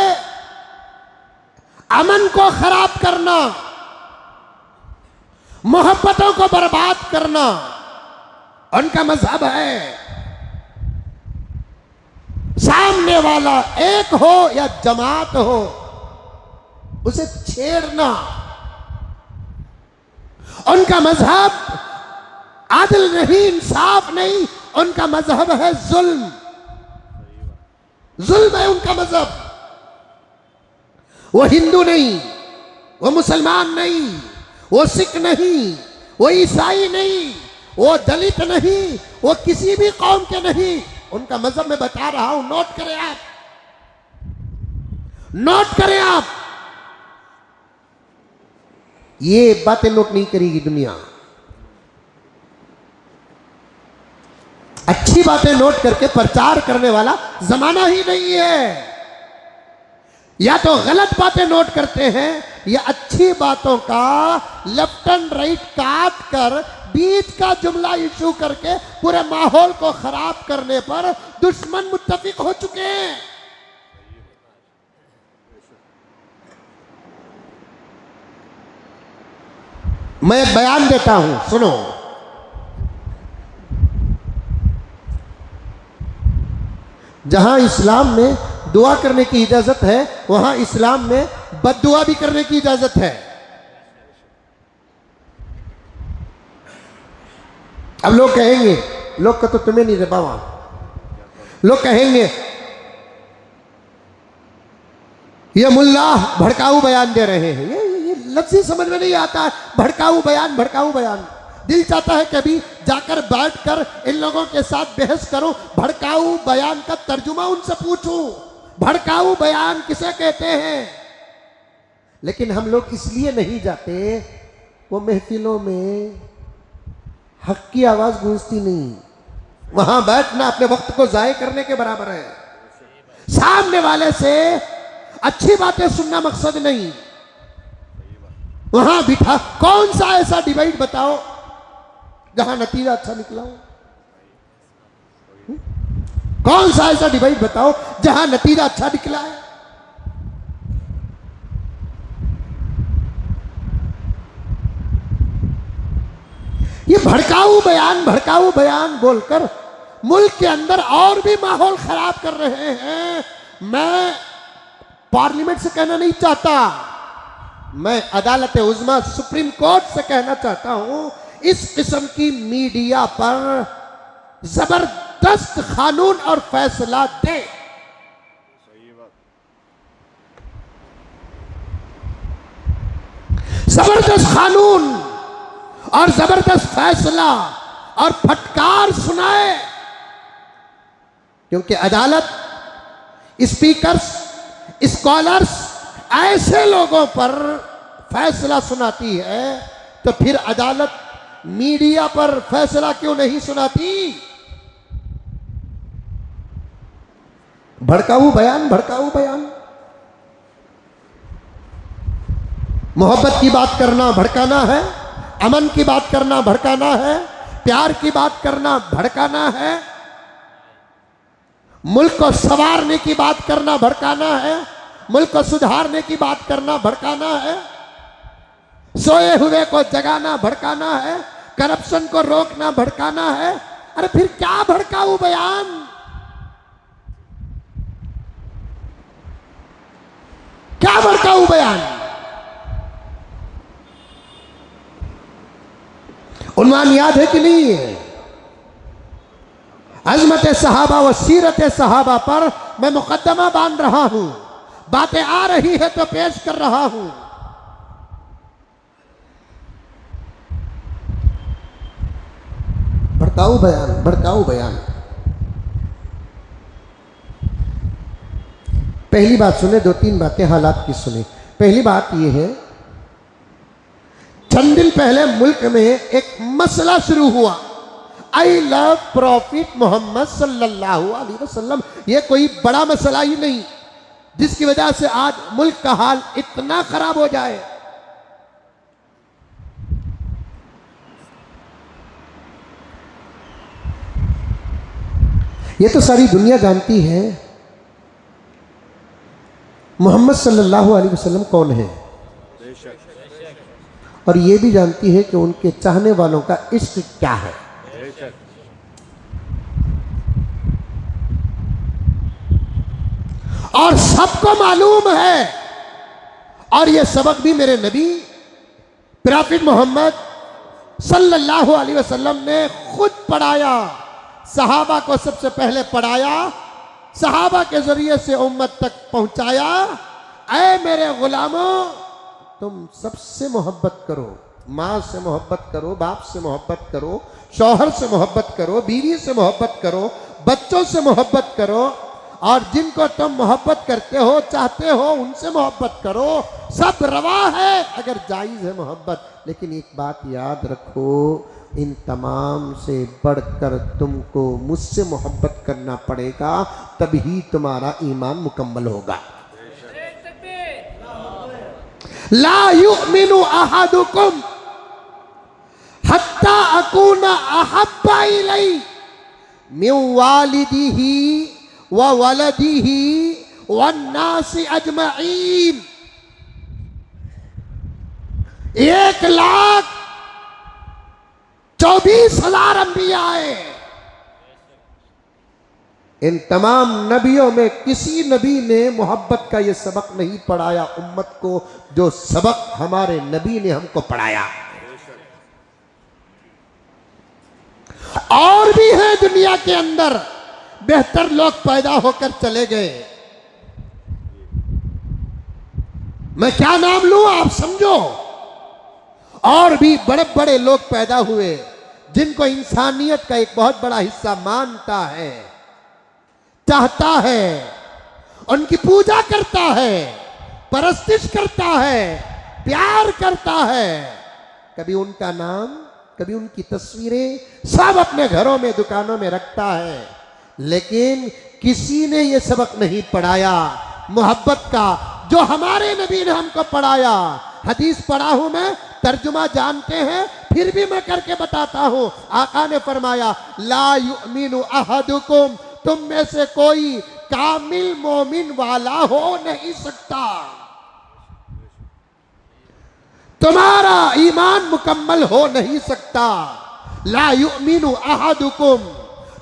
अमन को खराब करना, मोहब्बतों को बर्बाद करना। उनका मजहब है सामने वाला एक हो या जमात हो, उसे छेड़ना। उनका मजहब आदिल नहीं, इंसाफ नहीं, उनका मजहब है जुल्म, जुल्म है उनका मजहब। वो हिंदू नहीं, वो मुसलमान नहीं, वो सिख नहीं, वो ईसाई नहीं, वो दलित नहीं, वो किसी भी कौम के नहीं, उनका मजहब मैं बता रहा हूं, नोट करें आप, नोट करें आप। ये बातें नोट नहीं करेगी दुनिया, अच्छी बातें नोट करके प्रचार करने वाला जमाना ही नहीं है। या तो गलत बातें नोट करते हैं या अच्छी बातों का लेफ्ट एंड राइट काट कर बीच का जुमला इशू करके पूरे माहौल को खराब करने पर दुश्मन मुत्तफिक हो चुके हैं। मैं एक बयान देता हूं, सुनो। जहां इस्लाम में दुआ करने की इजाजत है, वहां इस्लाम में बद्दुआ भी करने की इजाजत है। अब लोग कहेंगे, लोग का तो तुम्हें नहीं दे पावा, लोग कहेंगे ये मुल्ला भड़काऊ बयान दे रहे हैं। ये लफ्ज़ ही समझ में नहीं आता है, भड़काऊ बयान, भड़काऊ बयान। दिल चाहता है कभी जाकर बैठकर इन लोगों के साथ बहस करूं, भड़काऊ बयान का तर्जुमा उनसे पूछूं, भड़काऊ बयान किसे कहते हैं। लेकिन हम लोग इसलिए नहीं जाते, वो महफिलों में हक की आवाज गूंजती नहीं, वहां बैठना अपने वक्त को जाये करने के बराबर है। सामने वाले से अच्छी बातें सुनना मकसद नहीं, वहां बिठा कौन सा ऐसा डिबेट बताओ जहां नतीजा अच्छा निकला हो, कौन सा ऐसा डिबेट बताओ जहां नतीजा अच्छा निकला है। ये भड़काऊ बयान बोलकर मुल्क के अंदर और भी माहौल खराब कर रहे हैं। मैं पार्लियामेंट से कहना नहीं चाहता, मैं अदालत उज़्मा सुप्रीम कोर्ट से कहना चाहता हूं, इस किस्म की मीडिया पर जबरदस्त कानून और फैसला दे। जबरदस्त कानून और जबरदस्त फैसला और फटकार सुनाए, क्योंकि अदालत, स्पीकर्स, स्कॉलर्स ऐसे लोगों पर फैसला सुनाती है, तो फिर अदालत मीडिया पर फैसला क्यों नहीं सुनाती। भड़काऊ बयान, भड़काऊ बयान। मोहब्बत की बात करना भड़काना है, अमन की बात करना भड़काना है, प्यार की बात करना भड़काना है, मुल्क को संवारने की बात करना भड़काना है, मुल्क को सुधारने की बात करना भड़काना है, सोए हुए को जगाना भड़काना है, करप्शन को रोकना भड़काना है। अरे फिर क्या भड़काऊ बयान, क्या भड़काऊ बयान। उन्वान याद है कि नहीं है? अज़मत सहाबा व सीरत सहाबा पर मैं मुकद्दमा बांध रहा हूं, बातें आ रही है तो पेश कर रहा हूं। भड़काऊ बयान, भड़काऊ बयान। पहली बात सुने, दो तीन बातें हालात की सुने। पहली बात यह है, चंद दिन पहले मुल्क में एक मसला शुरू हुआ, आई लव प्रॉफिट मोहम्मद सल्लल्लाहु अलैहि वसल्लम। यह कोई बड़ा मसला ही नहीं जिसकी वजह से आज मुल्क का हाल इतना खराब हो जाए। यह तो सारी दुनिया जानती है मोहम्मद सल्लल्लाहु अलैहि वसल्लम कौन है, और ये भी जानती है कि उनके चाहने वालों का इश्क क्या है। और सबको मालूम है, और ये सबक भी मेरे नबी प्रॉफिट मोहम्मद सल्लल्लाहु अलैहि वसल्लम ने खुद पढ़ाया, सहाबा को सबसे पहले पढ़ाया, सहाबा के जरिए से उम्मत तक पहुंचाया। ऐ मेरे गुलामों, तुम सबसे मोहब्बत करो, माँ से मोहब्बत करो, बाप से मोहब्बत करो, शौहर से मोहब्बत करो, बीवी से मोहब्बत करो, बच्चों से मोहब्बत करो, और जिनको तुम मोहब्बत करते हो, चाहते हो, उनसे मोहब्बत करो। सब रवा है अगर जायज है मोहब्बत, लेकिन एक बात याद रखो, इन तमाम से बढ़कर तुमको मुझसे मोहब्बत करना पड़ेगा, तभी तुम्हारा ईमान मुकम्मल होगा। ला युमिनु अहदुकुम हत्ता अकूना अहब्बा इलैहि मिन वालिदिही व वलदिही वन्नासि अजमईन। 1,24,000 अंबिया आए, इन तमाम नबियों में किसी नबी ने मोहब्बत का यह सबक नहीं पढ़ाया उम्मत को, जो सबक हमारे नबी ने हमको पढ़ाया। और भी है दुनिया के अंदर बेहतर लोग पैदा होकर चले गए, मैं क्या नाम लूं आप समझो। और भी बड़े बड़े लोग पैदा हुए जिनको इंसानियत का एक बहुत बड़ा हिस्सा मानता है, चाहता है, उनकी पूजा करता है, परस्तिश करता है, प्यार करता है। कभी उनका नाम, कभी उनकी तस्वीरें सब अपने घरों में, दुकानों में रखता है, लेकिन किसी ने यह सबक नहीं पढ़ाया मोहब्बत का, जो हमारे नबी ने हमको पढ़ाया। हदीस पढ़ा हूं मैं, तर्जुमा जानते हैं, फिर भी मैं करके बताता हूं। आका ने फरमाया, ला युमिनु अहदुकुम, तुम में से कोई कामिल मोमिन वाला हो नहीं सकता, तुम्हारा ईमान मुकम्मल हो नहीं सकता। ला युमिनु अहदुकुम,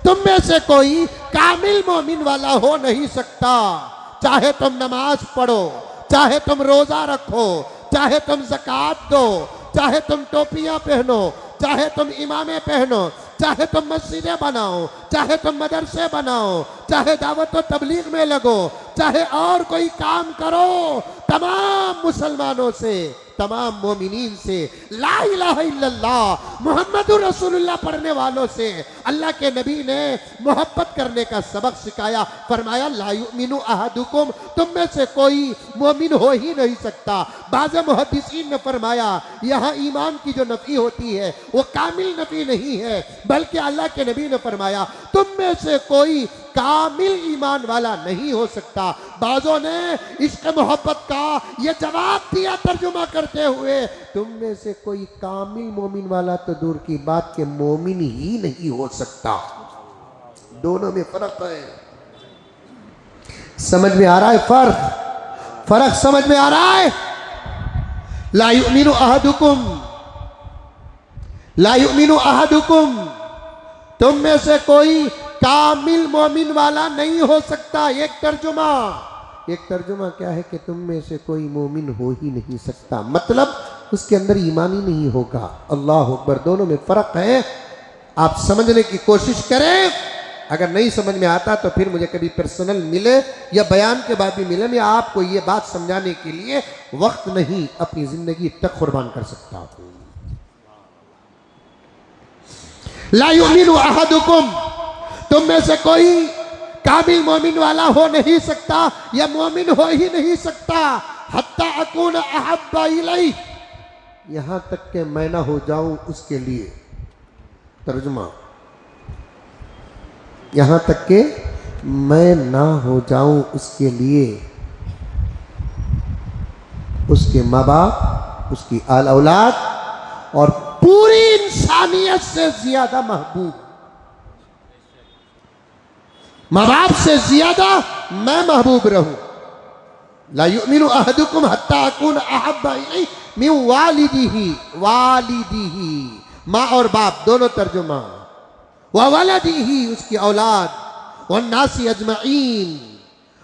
तुम में से कोई कामिल मोमिन वाला हो नहीं सकता। चाहे तुम नमाज पढ़ो, चाहे तुम रोजा रखो, चाहे तुम ज़कात दो, चाहे तुम टोपियां पहनो, चाहे तुम इमामे पहनो, चाहे तुम मस्जिदें बनाओ, चाहे तुम मदरसे बनाओ, चाहे दावत व तबलीग में लगो, चाहे और कोई काम करो, तमाम मुसलमानों से, तमाम मोमिनीन से ला इलाहा इल्लल्लाह मुहम्मदुर रसूलुल्लाह पढ़ने वालों से अल्लाह के नबी ने मोहब्बत करने का सबक सिखाया। फरमाया, ला युमिनु अहदुकुम, तुम में से कोई मोमिन हो ही नहीं सकता। बाज़ मुहद्दिसीन ने फरमाया, यहाँ ईमान की जो नफी होती है वो कामिल नफी नहीं है, बल्कि अल्लाह के नबी ने फरमाया, तुम में से कोई कामिल ईमान वाला नहीं हो सकता। बाज़ों ने इश्क मोहब्बत का ये जवाब दिया तर्जुमा करते हुए, तुम में से कोई कामिल मोमिन वाला तो दूर की बात के मोमिन ही नहीं हो सकता। दोनों में फर्क है, समझ में आ रहा है? फर्क समझ में आ रहा है? ला युमिनु अहदुकुम, ला युमिनु अहदुकुम, तुम में से कोई कामिल मोमिन वाला नहीं हो सकता। एक तर्जुमा क्या है कि तुम में से कोई मोमिन हो ही नहीं सकता, मतलब उसके अंदर ईमान ही नहीं होगा। अल्लाह अकबर, दोनों में फर्क है, आप समझने की कोशिश करें। अगर नहीं समझ में आता तो फिर मुझे कभी पर्सनल मिले या बयान के बाद भी मिले, मैं आपको ये बात समझाने के लिए वक्त नहीं अपनी जिंदगी तक कुर्बान कर सकता हूं। ला युमिनु अहदुकुम, तुम में से कोई कामिल मोमिन वाला हो नहीं सकता या मोमिन हो ही नहीं सकता हत्ता अकून अहब्बा इलैहि, यहां तक के मैं ना हो जाऊं उसके लिए। तर्जुमा, यहां तक के मैं ना हो जाऊं उसके लिए, उसके माँ बाप, उसकी आल औलाद और पूरी इंसानियत से ज्यादा महबूब, माँ बाप से ज्यादा मैं महबूब रहूं। ला युमिनु अहदुकुम हत्ता अकून अहब्बा इलैहि मिन वालिदिही, वालिदिही माँ और बाप दोनों तर्जुमा, व वलदिही उसकी औलाद, वन्नासी अजमईन,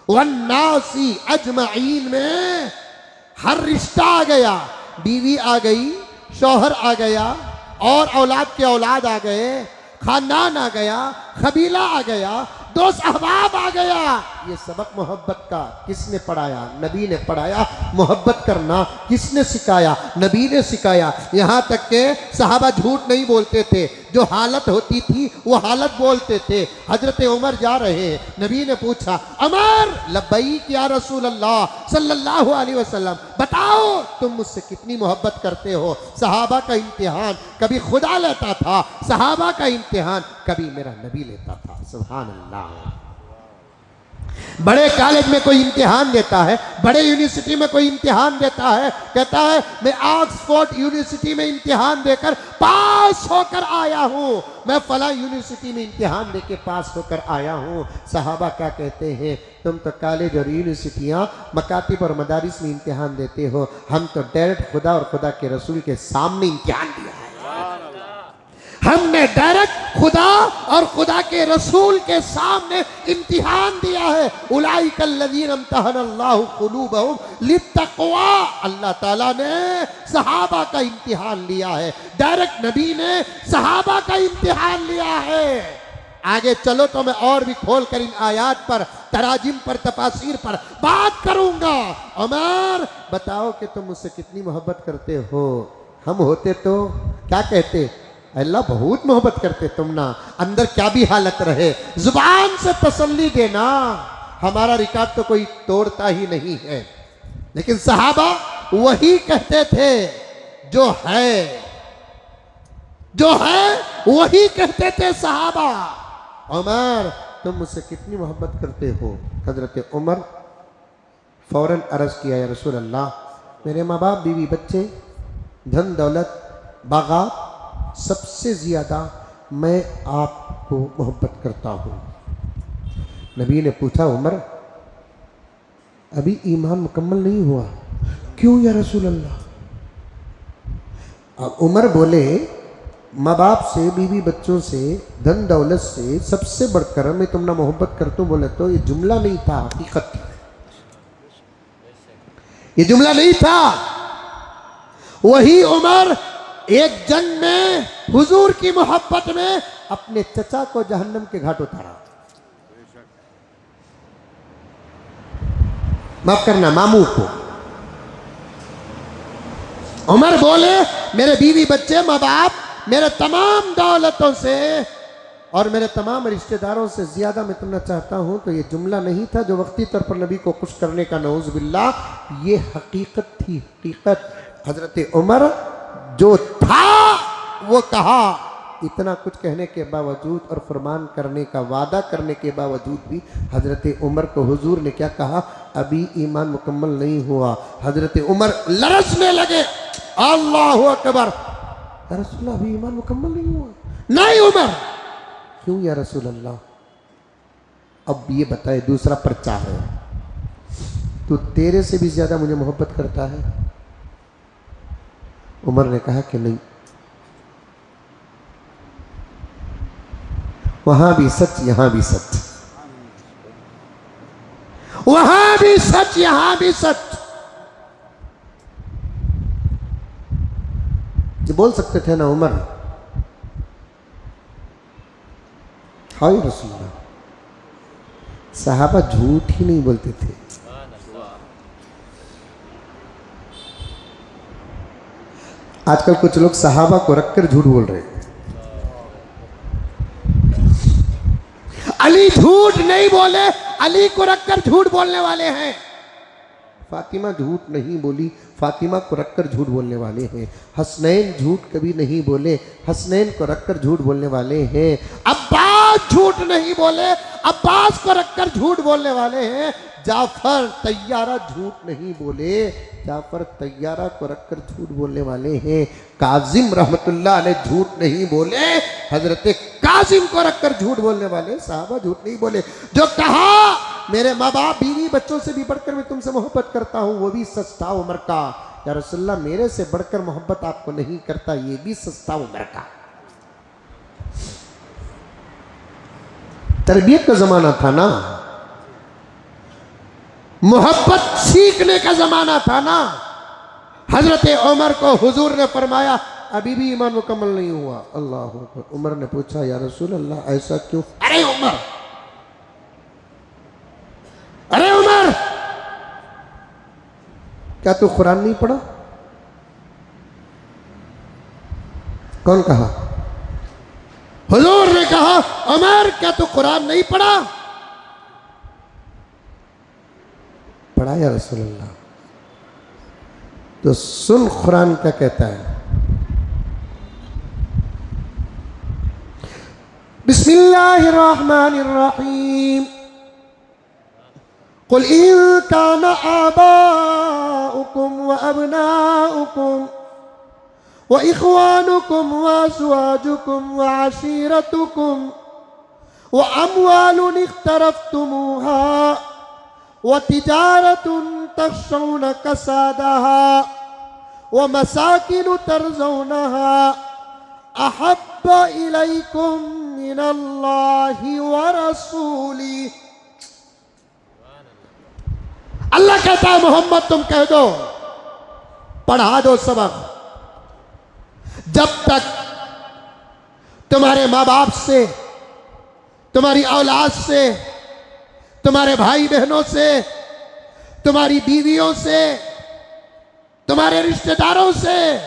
वन्नासी अजमईन में हर रिश्ता आ गया, बीवी आ गई, शौहर आ गया और औलाद के औलाद आ गए, खानदान आ गया, कबीला आ गया, दोस्त अहबाब आ गया। ये सबक मोहब्बत का किसने पढ़ाया? नबी ने पढ़ाया। मोहब्बत करना किसने सिखाया? नबी ने सिखाया। यहाँ तक के सहाबा झूठ नहीं बोलते थे, जो हालत होती थी वो हालत बोलते थे। हजरत उमर जा रहे, नबी ने पूछा, उमर लब्बैक या रसूल अल्लाह सल्लल्लाहु अलैहि वसल्लम, बताओ तुम मुझसे कितनी मोहब्बत करते हो। सहाबा का इम्तिहान कभी खुदा लेता था, सहाबा का इम्तिहान कभी मेरा नबी लेता था। सुभान अल्लाह। बड़े कॉलेज में कोई इम्तिहान देता है, बड़े यूनिवर्सिटी में कोई इम्तिहान देता है, कहता है मैं ऑक्सफोर्ड यूनिवर्सिटी में इम्तिहान देकर पास होकर आया हूं, मैं फला यूनिवर्सिटी में इम्तिहान देकर पास होकर आया हूं। सहाबा क्या कहते हैं? तुम तो कॉलेज और यूनिवर्सिटियां मकातिब और मदारिस में इम्तिहान देते हो, हम तो डायरेक्ट खुदा और खुदा के रसूल के सामने इम्तिहान दिया है। हमने डायरेक्ट खुदा और खुदा के रसूल के सामने इम्तिहान दिया है। उलाइका अल्लज़ीना इम्तहनल्लाहु क़ुलूबहुम लित्तक़वा, अल्लाह ताला ने सहाबा का इम्तिहान लिया है, डायरेक्ट नबी ने सहाबा का इम्तिहान लिया है। आगे चलो तो मैं और भी खोल कर इन आयात पर, तराजिम पर, तफासीर पर बात करूंगा। उमर बताओ कि तुम मुझसे कितनी मोहब्बत करते हो। हम होते तो क्या कहते? अल्लाह बहुत मोहब्बत करते तुम ना, अंदर क्या भी हालत रहे जुबान से तसल्ली देना। हमारा रिकॉर्ड तो कोई तोड़ता ही नहीं है, लेकिन सहाबा वही कहते थे जो है, जो है वही कहते थे सहाबा। उमर तुम मुझसे कितनी मोहब्बत करते हो? हजरत उमर फौरन अर्ज किया, या रसूल अल्लाह, मेरे माँ बाप, बीवी, बच्चे, धन दौलत, बागात, सबसे ज़्यादा मैं आपको मोहब्बत करता हूँ। नबी ने पूछा, उमर अभी ईमान मुकम्मल नहीं हुआ? क्यों या रसूल अल्लाह? अब उमर बोले, माँ बाप से, बीवी बच्चों से, धन दौलत से सबसे बढ़कर मैं तुमने मोहब्बत करता हूँ। बोले तो ये जुमला नहीं था, हकीकत, ये जुमला नहीं था। वही उमर एक जंग में हुजूर की मोहब्बत में अपने चचा को जहन्नम के घाट उतारा। माफ करना, मामू को। उमर बोले, मेरे बीवी, बच्चे, माँ बाप, मेरे तमाम दौलतों से और मेरे तमाम रिश्तेदारों से ज्यादा मैं तुमने चाहता हूं। तो ये जुमला नहीं था जो वक्ती तौर पर नबी को खुश करने का, नऊज बिल्लाह, ये हकीकत थी, हकीकत। हजरत उमर जो था वो कहा। इतना कुछ कहने के बावजूद और फरमान करने का वादा करने के बावजूद भी हजरत उमर को हुजूर ने क्या कहा? अभी ईमान मुकम्मल नहीं हुआ। हजरत उमर लरसने लगे, अल्लाहु अकबर, या रसूल अल्लाह अभी ईमान मुकम्मल नहीं हुआ? नहीं उमर। क्यों या रसूल अल्लाह? अब ये बताए, दूसरा पर्चा है, तू तेरे से भी ज्यादा मुझे मोहब्बत करता है? उमर ने कहा कि नहीं। वहां भी सच, यहां भी सच, वहां भी सच, यहां भी सच। जो बोल सकते थे ना उमर, हाय रसूलल्लाह, सहाबा झूठ ही नहीं बोलते थे। आजकल कुछ लोग सहाबा को रखकर झूठ बोल रहे हैं। अली झूठ नहीं बोले, अली को रखकर झूठ बोलने वाले हैं। फातिमा झूठ नहीं बोली, फातिमा को रखकर झूठ बोलने वाले हैं। हसनैन झूठ कभी नहीं बोले, हसनैन को रखकर झूठ बोलने वाले हैं। अब्बास झूठ नहीं बोले, अब्बास को रखकर झूठ बोलने वाले हैं। जाफर तैयारा झूठ नहीं बोले, जाफर तैयारा को रखकर झूठ बोलने वाले हैं। काजिम रहमतुल्लाह अलैह झूठ नहीं बोले, हजरत काजिम को रखकर झूठ बोलने वाले। साहबा झूठ नहीं बोले। जो कहा मेरे माँ बाप बीवी बच्चों से भी बढ़कर मैं तुमसे मोहब्बत करता हूँ, वो भी सच था उमर का। या रसूलल्लाह मेरे से बढ़कर मोहब्बत आपको नहीं करता, ये भी सच था उमर का। तरबियत का जमाना था ना, मोहब्बत सीखने का जमाना था ना। हजरत उमर को हुजूर ने फरमाया अभी भी ईमान मुकम्मल नहीं हुआ। अल्लाह अकबर। उमर ने पूछा या रसूल अल्लाह ऐसा क्यों? अरे उमर, अरे उमर, क्या तू कुरान नहीं पढ़ा? कौन कहा? हुजूर ने कहा उमर क्या तू कुरान नहीं पढ़ा? पढ़ा या रसूल अल्लाह। तो सुन कुरान क्या कहता है। बिस्मिल्लाहिर्रहमानिर्रहीम। कुल इन कान आबाउकुम व अबनाउकुम व इख्वानुकुम व अज़वाजुकुम व अशीरतुकुम व अम्वालुन इख्तरफ्तुमूहा व तिजारतुन तख्शौन कसादहा व मसाकिन तर्ज़ौनहा अहब्ब इलैकुम मिनल्लाहि व रसूली। अल्लाह कहता है मोहम्मद तुम कह दो, पढ़ा दो सबक। जब तक तुम्हारे माँ बाप से, तुम्हारी औलाद से, तुम्हारे भाई बहनों से, तुम्हारी बीवियों से, तुम्हारे रिश्तेदारों से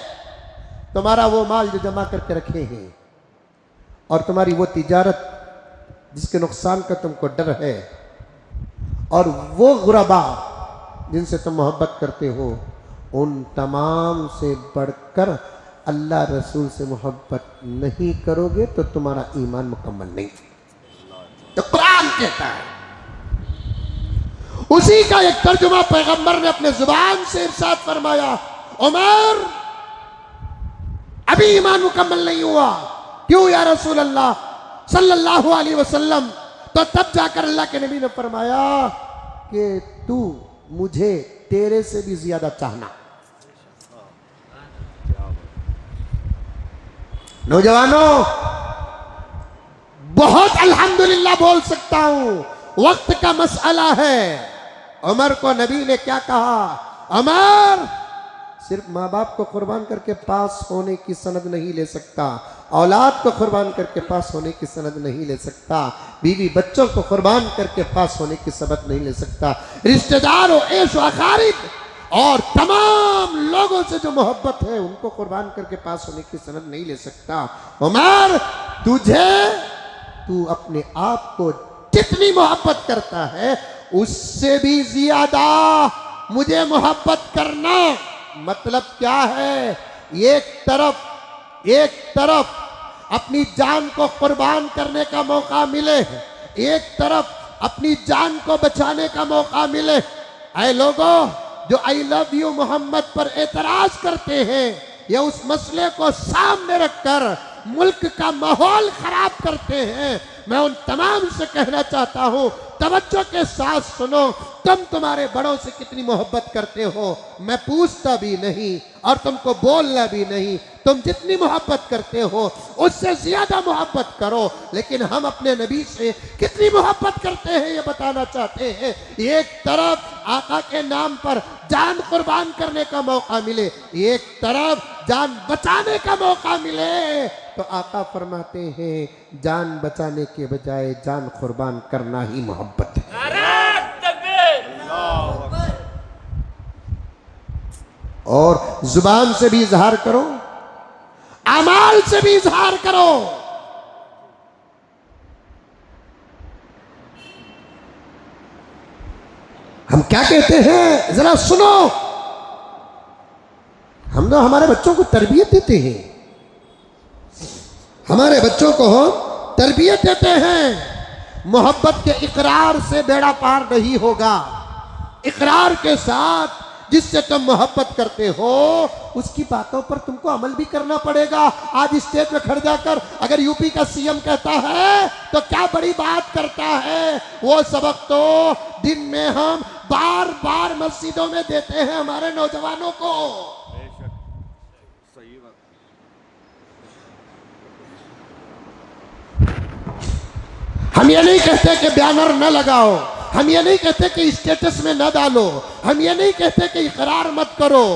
तुम्हारा वो माल जो जमा करके रखे हैं और तुम्हारी वो तिजारत जिसके नुकसान का तुमको डर है और वो गुरबा जिनसे तुम मोहब्बत करते हो, उन तमाम से बढ़कर अल्लाह रसूल से मोहब्बत नहीं करोगे तो तुम्हारा ईमान मुकम्मल नहीं। तो कुरान कहता है, उसी का एक तर्जुमा पैगंबर ने अपने जुबान से इरशाद फरमाया, उमर अभी ईमान मुकम्मल नहीं हुआ। क्यों या रसूल अल्लाह सल्लल्लाहु अलैहि वसल्लम? तो तब जाकर अल्लाह के नबी ने फरमाया कि तू मुझे तेरे से भी ज्यादा चाहना। नौजवानों, बहुत अल्हम्दुलिल्लाह बोल सकता हूं, वक्त का मसला है। उमर को नबी ने क्या कहा? उमर सिर्फ माँ बाप को कुर्बान करके पास होने की सनद नहीं ले सकता, औलाद को कुर्बान करके पास होने की सनद नहीं ले सकता, बीवी बच्चों को कुर्बान करके पास होने की सबक नहीं ले सकता, रिश्तेदारों, ऐश अकारिब और तमाम लोगों से जो मोहब्बत है उनको कुर्बान करके पास होने की सनद नहीं ले सकता। उमर तू अपने आप को जितनी मोहब्बत करता है उससे भी ज्यादा मुझे मोहब्बत करना। मतलब क्या है? एक तरफ अपनी जान को कुर्बान करने का मौका मिले, एक तरफ अपनी जान को बचाने का मौका मिले। ऐ लोगों जो आई लव यू मोहम्मद पर एतराज करते हैं या उस मसले को सामने रखकर मुल्क का माहौल खराब करते हैं, मैं उन तमाम से कहना चाहता हूं, तवज्जो के साथ सुनो। तुम तुम्हारे बड़ों से कितनी मोहब्बत करते हो मैं पूछता भी नहीं, और तुमको बोलना भी नहीं। तुम जितनी मोहब्बत करते हो उससे ज्यादा मोहब्बत करो, लेकिन हम अपने नबी से कितनी मोहब्बत करते हैं ये बताना चाहते हैं। एक तरफ आका के नाम पर जान कुर्बान करने का मौका मिले, एक तरफ जान बचाने का मौका मिले, तो आका फरमाते हैं जान बचाने के बजाय जान कुर्बान करना ही मोहब्बत है। और जुबान से भी इजहार करो, अमाल से भी इजहार करो। हम क्या कहते हैं जरा सुनो। हम तो हमारे बच्चों को तरबियत देते हैं, हमारे बच्चों को तरबियत देते हैं। मोहब्बत के इकरार से बेड़ा पार नहीं होगा। इकरार के साथ जिससे तुम मोहब्बत करते हो उसकी बातों पर तुमको अमल भी करना पड़ेगा। आज स्टेज पे खड़ जाकर अगर यूपी का सीएम कहता है तो क्या बड़ी बात करता है, वो सबक तो दिन में हम बार बार मस्जिदों में देते हैं हमारे नौजवानों को। हम ये नहीं कहते कि बैनर न लगाओ, हम ये नहीं कहते कि स्टेटस में न डालो, हम ये नहीं कहते कि इकरार मत करो।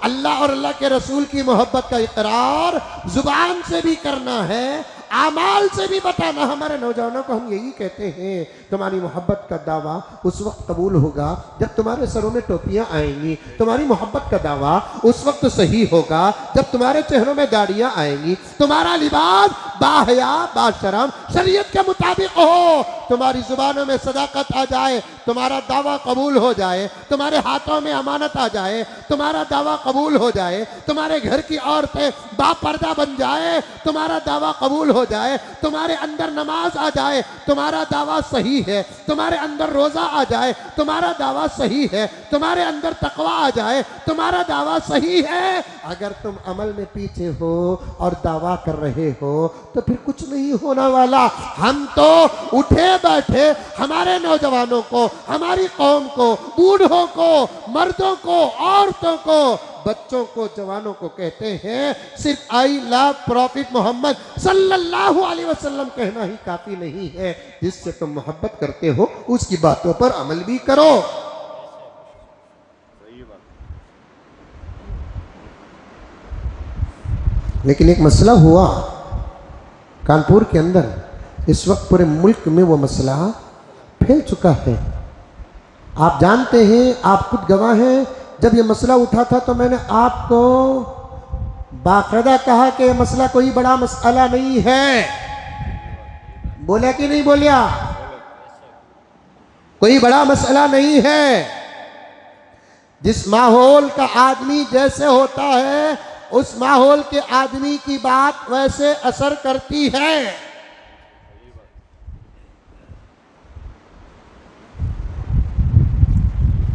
अल्लाह और अल्लाह के रसूल की मोहब्बत का इकरार जुबान से भी करना है, आमाल से भी बताना। हमारे नौजवानों को हम यही कहते हैं तुम्हारी मोहब्बत का दावा उस वक्त कबूल होगा जब तुम्हारे सरों में टोपियां आएंगी। तुम्हारी मोहब्बत का दावा उस वक्त सही होगा जब तुम्हारे चेहरों में दाढ़ियां आएंगी। तुम्हारा लिबास बाहया बाशरम शरीयत के मुताबिक हो, तुम्हारी जुबानों में सदाकत आ जाए, तुम्हारा दावा कबूल हो जाए, तुम्हारे हाथों में अमानत आ जाए, तुम्हारा दावा कबूल हो जाए, तुम्हारे घर की औरतें बापर्दा बन जाए, तुम्हारा दावा कबूल हो जाए, तुम्हारे अंदर नमाज आ जाए, तुम्हारा दावा सही है, तुम्हारे अंदर रोजा आ जाए, तुम्हारा दावा सही है, तुम्हारे अंदर तकवा आ जाए, तुम्हारा दावा सही है। अगर तुम अमल में पीछे हो और दावा कर रहे हो तो फिर कुछ नहीं होने वाला। हम तो उठे बैठे हमारे नौजवानों को, हमारी कौम को, बूढ़ों को, मर्दों को, औरतों को, बच्चों को, जवानों को कहते हैं सिर्फ आई लव प्रॉफिट मोहम्मद सल्लल्लाहु अलैहि वसल्लम कहना ही काफी नहीं है। जिससे तुम मोहब्बत करते हो उसकी बातों पर अमल भी करो। लेकिन एक मसला हुआ कानपुर के अंदर, इस वक्त पूरे मुल्क में वो मसला फैल चुका है। आप जानते हैं, आप खुद गवाह हैं, जब ये मसला उठा था तो मैंने आपको बाकायदा कहा कि ये मसला कोई बड़ा मसला नहीं है। बोला कि नहीं बोलिया? कोई बड़ा मसला नहीं है। जिस माहौल का आदमी जैसे होता है उस माहौल के आदमी की बात वैसे असर करती है।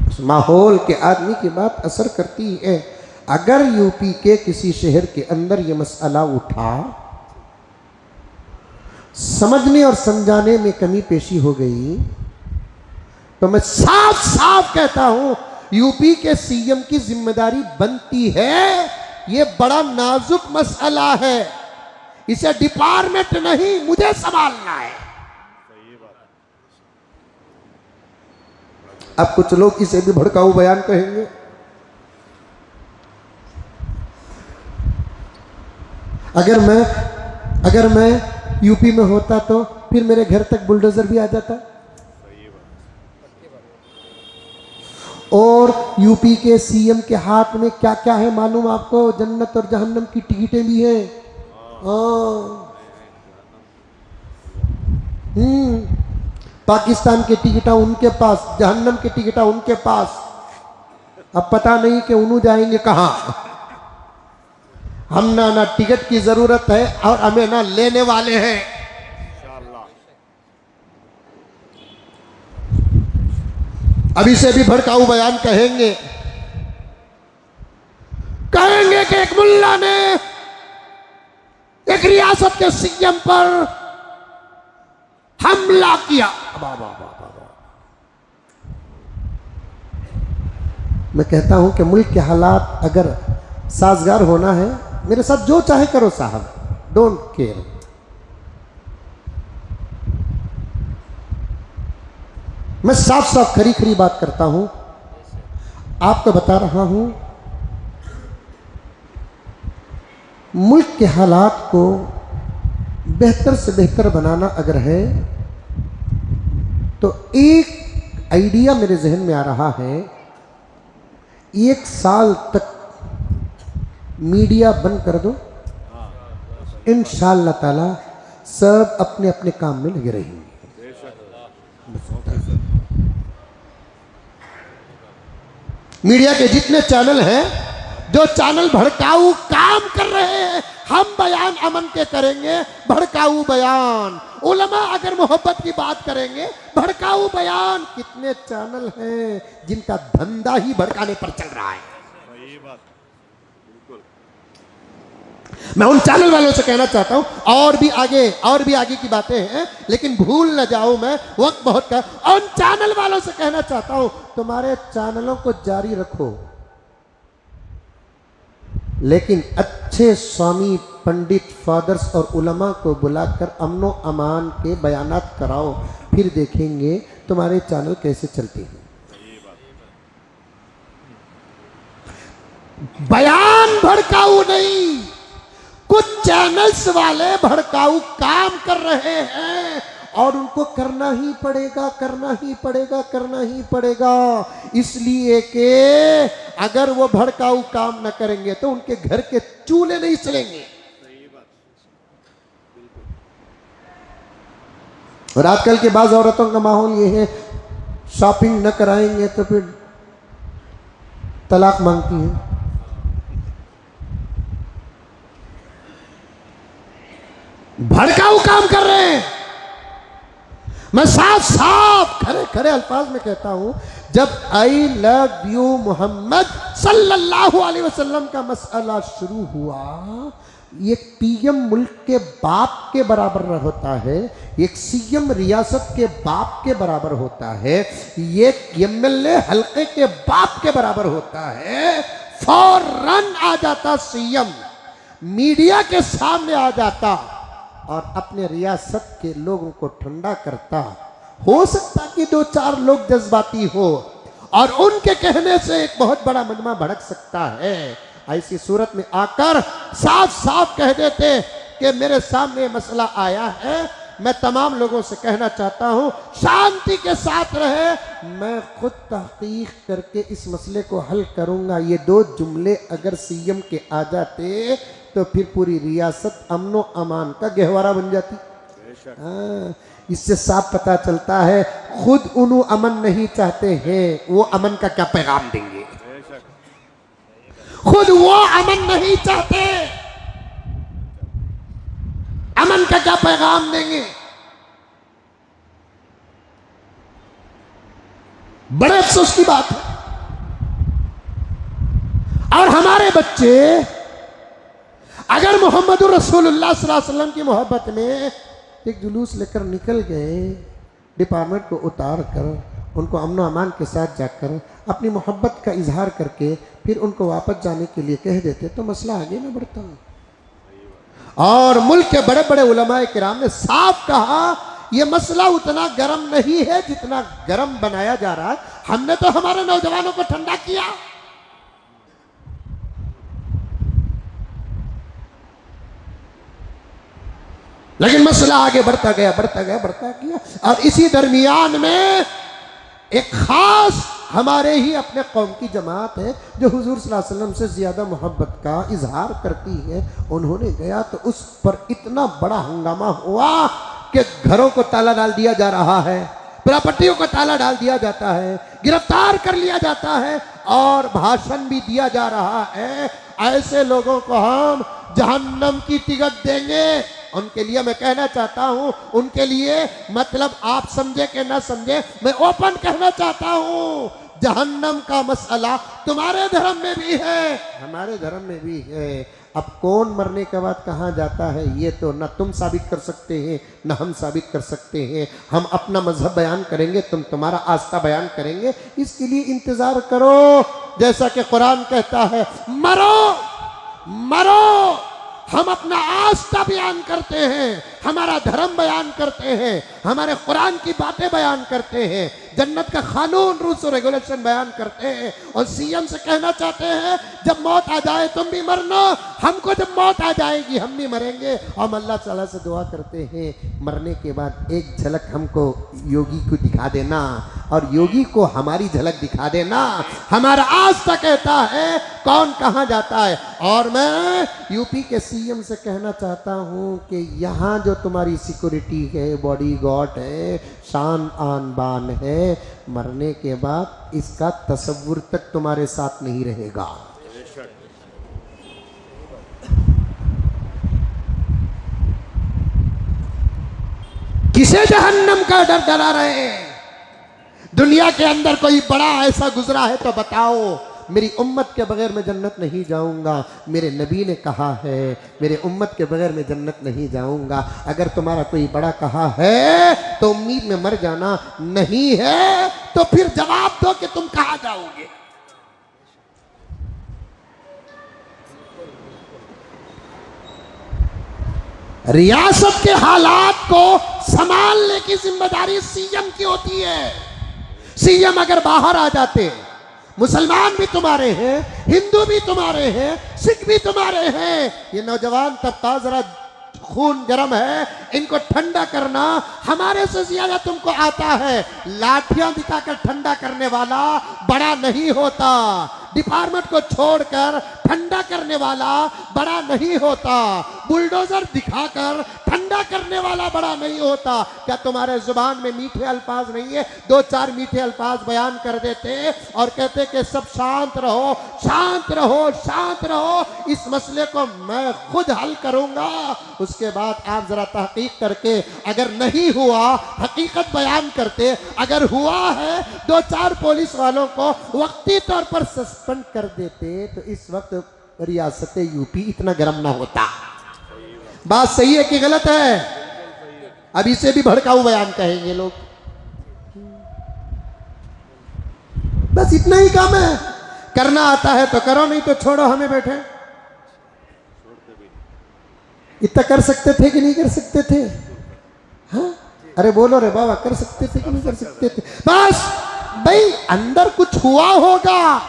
उस माहौल के आदमी की बात असर करती है। अगर यूपी के किसी शहर के अंदर ये मसला उठा, समझने और समझाने में कमी पेशी हो गई, तो मैं साफ साफ कहता हूं यूपी के सीएम की जिम्मेदारी बनती है। ये बड़ा नाजुक मसला है, इसे डिपार्टमेंट नहीं मुझे संभालना है। अब कुछ लोग इसे भी भड़काऊ बयान कहेंगे। अगर मैं यूपी में होता तो फिर मेरे घर तक बुलडोजर भी आ जाता। और यूपी के सीएम के हाथ में क्या क्या है मालूम आपको? जन्नत और जहन्नम की टिकटें भी हैं। पाकिस्तान की टिकटा उनके पास, जहन्नम की टिकटा उनके पास। अब पता नहीं कि उन्हों जाएंगे कहां। हम ना टिकट की जरूरत है और हमें ना लेने वाले हैं। अभी से भी भड़काऊ बयान कहेंगे कि एक मुल्ला ने एक रियासत के सीएम पर हमला किया। मैं कहता हूं कि मुल्क के हालात अगर साजगार होना है, मेरे साथ जो चाहे करो साहब, डोंट केयर। मैं साफ साफ खरी खरी बात करता हूं, आपको बता रहा हूं। मुल्क के हालात को बेहतर से बेहतर बनाना अगर है तो एक आइडिया मेरे जहन में आ रहा है, 1 साल तक मीडिया बंद कर दो, इंशाअल्लाह ताला सब अपने अपने काम में लगे रहेंगे। मीडिया के जितने चैनल हैं, जो चैनल भड़काऊ काम कर रहे हैं, हम बयान अमन के करेंगे, भड़काऊ बयान। उलमा अगर मोहब्बत की बात करेंगे, भड़काऊ बयान। कितने चैनल हैं जिनका धंधा ही भड़काने पर चल रहा है। मैं उन चैनल वालों से कहना चाहता हूं, और भी आगे की बातें हैं, लेकिन भूल न जाऊं मैं, वक्त बहुत का। उन चैनल वालों से कहना चाहता हूं, तुम्हारे चैनलों को जारी रखो, लेकिन अच्छे स्वामी पंडित फादर्स और उलमा को बुलाकर अमनो अमान के बयानात कराओ, फिर देखेंगे तुम्हारे चैनल कैसे चलते हैं। बयान भड़काऊ नहीं, कुछ चैनल्स वाले भड़काऊ काम कर रहे हैं और उनको करना ही पड़ेगा, इसलिए कि अगर वो भड़काऊ काम न करेंगे तो उनके घर के चूल्हे नहीं चलेंगे। और आजकल के बाज़ औरतों का माहौल ये है, शॉपिंग न कराएंगे तो फिर तलाक मांगती हैं। भड़काऊ काम कर रहे हैं। मैं साफ साफ खरे खरे अल्फाज में कहता हूं, जब आई लव यू मोहम्मद सल्लल्लाहु अलैहि वसल्लम का मसला शुरू हुआ, एक पीएम मुल्क के बाप के बराबर होता है, एक सीएम रियासत के बाप के बराबर होता है, एक एमएलए हल्के के बाप के बराबर होता है, फौरन आ जाता सीएम, मीडिया के सामने आ जाता और अपने रियासत के लोगों को ठंडा करता। हो सकता कि 2-4 लोग जज्बाती हो और उनके कहने से एक बहुत बड़ा मजमा भड़क सकता है। ऐसी सूरत में आकर साफ साफ कह देते कि मेरे सामने मसला आया है, मैं तमाम लोगों से कहना चाहता हूं शांति के साथ रहे, मैं खुद तहकीक करके इस मसले को हल करूंगा। ये 2 जुमले अगर सीएम के आ जाते तो फिर पूरी रियासत अमनो अमान का गहवारा बन जाती। इससे साफ पता चलता है खुद उन्हों अमन नहीं चाहते हैं, वो अमन का क्या पैगाम देंगे। खुद वो अमन नहीं चाहते, अमन का क्या पैगाम देंगे। बड़े अफसोस की बात है। और हमारे बच्चे अगर मोहम्मदुर रसूलुल्लाह सल्लल्लाहु अलैहि वसल्लम की मोहब्बत में एक जुलूस लेकर निकल गए, डिपार्टमेंट को उतार कर उनको अमन अमान के साथ जाकर अपनी मोहब्बत का इजहार करके फिर उनको वापस जाने के लिए कह देते तो मसला आगे न बढ़ता। और मुल्क के बड़े बड़े उलमाए किराम ने साफ कहा यह मसला उतना गर्म नहीं है जितना गर्म बनाया जा रहा है। हमने तो हमारे नौजवानों को ठंडा किया, लेकिन मसला आगे बढ़ता गया। और इसी दरमियान में एक खास हमारे ही अपने कौम की जमात है जो हुजूर सल्लल्लाहु अलैहि वसल्लम से ज़्यादा मोहब्बत का इजहार करती है। उन्होंने गया तो उस पर इतना बड़ा हंगामा हुआ कि घरों को ताला डाल दिया जा रहा है, प्रॉपर्टियों को ताला डाल दिया जाता है, गिरफ्तार कर लिया जाता है और भाषण भी दिया जा रहा है। ऐसे लोगों को हम जहन्नम की टिकट देंगे। उनके लिए मैं कहना चाहता हूं, उनके लिए मतलब आप समझे कि ना समझे, मैं ओपन कहना चाहता हूं, जहन्नम का मसला तुम्हारे धर्म में भी है, हमारे धर्म में भी है। अब कौन मरने के बाद कहाँ जाता है ये तो न तुम साबित कर सकते हैं न हम साबित कर सकते हैं। हम अपना मजहब बयान करेंगे, तुम तुम्हारा आस्था बयान करेंगे, इसके लिए इंतजार करो। जैसा कि कुरान कहता है मरो मरो, हम अपना आस्था बयान करते हैं, हमारा धर्म बयान करते हैं, हमारे कुरान की बातें बयान करते हैं, जन्नत का कानून रूल्स और रेगुलेशन बयान करते हैं। और सीएम से कहना चाहते हैं जब मौत आ जाए तुम भी मरना, हमको जब मौत आ जाएगी हम भी मरेंगे। हम अल्लाह ताला से दुआ करते हैं मरने के बाद एक झलक हमको योगी को दिखा देना और योगी को हमारी झलक दिखा देना। हमारा आस्था कहता है कौन कहाँ जाता है। और मैं यूपी के सीएम से कहना चाहता हूँ कि यहाँ जो तुम्हारी सिक्योरिटी है, बॉडी गार्ड है, शान आन बान है, मरने के बाद इसका तसव्वुर तक तुम्हारे साथ नहीं रहेगा। किसे जहन्नम का डर डरा रहे हैं? दुनिया के अंदर कोई बड़ा ऐसा गुजरा है तो बताओ। मेरी उम्मत के बगैर मैं जन्नत नहीं जाऊंगा, मेरे नबी ने कहा है मेरे उम्मत के बगैर मैं जन्नत नहीं जाऊंगा। अगर तुम्हारा कोई बड़ा कहा है तो उम्मीद में मर जाना, नहीं है तो फिर जवाब दो कि तुम कहां जाओगे। रियासत के हालात को संभालने की जिम्मेदारी सीएम की होती है। सीएम अगर बाहर आ जाते, मुसलमान भी तुम्हारे हैं, हिंदू भी तुम्हारे हैं, सिख भी तुम्हारे हैं। ये नौजवान तबका जरा खून गर्म है, इनको ठंडा करना हमारे से ज्यादा तुमको आता है। लाठियां दिखाकर ठंडा करने वाला बड़ा नहीं होता, डिपार्टमेंट को छोड़कर ठंडा करने वाला बड़ा नहीं होता, बुलडोजर दिखाकर ठंडा करने वाला बड़ा नहीं होता। क्या तुम्हारे जुबान में मीठे अल्फाज नहीं है? दो चार मीठे अल्फाज बयान कर देते और कहते कि सब शांत रहो शांत रहो शांत रहो, इस मसले को मैं खुद हल करूंगा। उसके बाद आप जरा तहकीक करके अगर नहीं हुआ हकीकत बयान करते, अगर हुआ है दो चार पुलिस वालों को वक्ती तौर पर सस्पेंड कर देते तो इस वक्त रियासत यूपी इतना गर्म ना होता। बात सही है कि गलत है? अब इसे भी भड़काऊ बयान कहेंगे लोग। बस इतना ही काम है, करना आता है तो करो, नहीं तो छोड़ो, हमें बैठे। इतना कर सकते थे कि नहीं कर सकते थे? हाँ? अरे बोलो रे बाबा, कर सकते थे कि नहीं कर सकते थे? बस भाई अंदर कुछ हुआ होगा।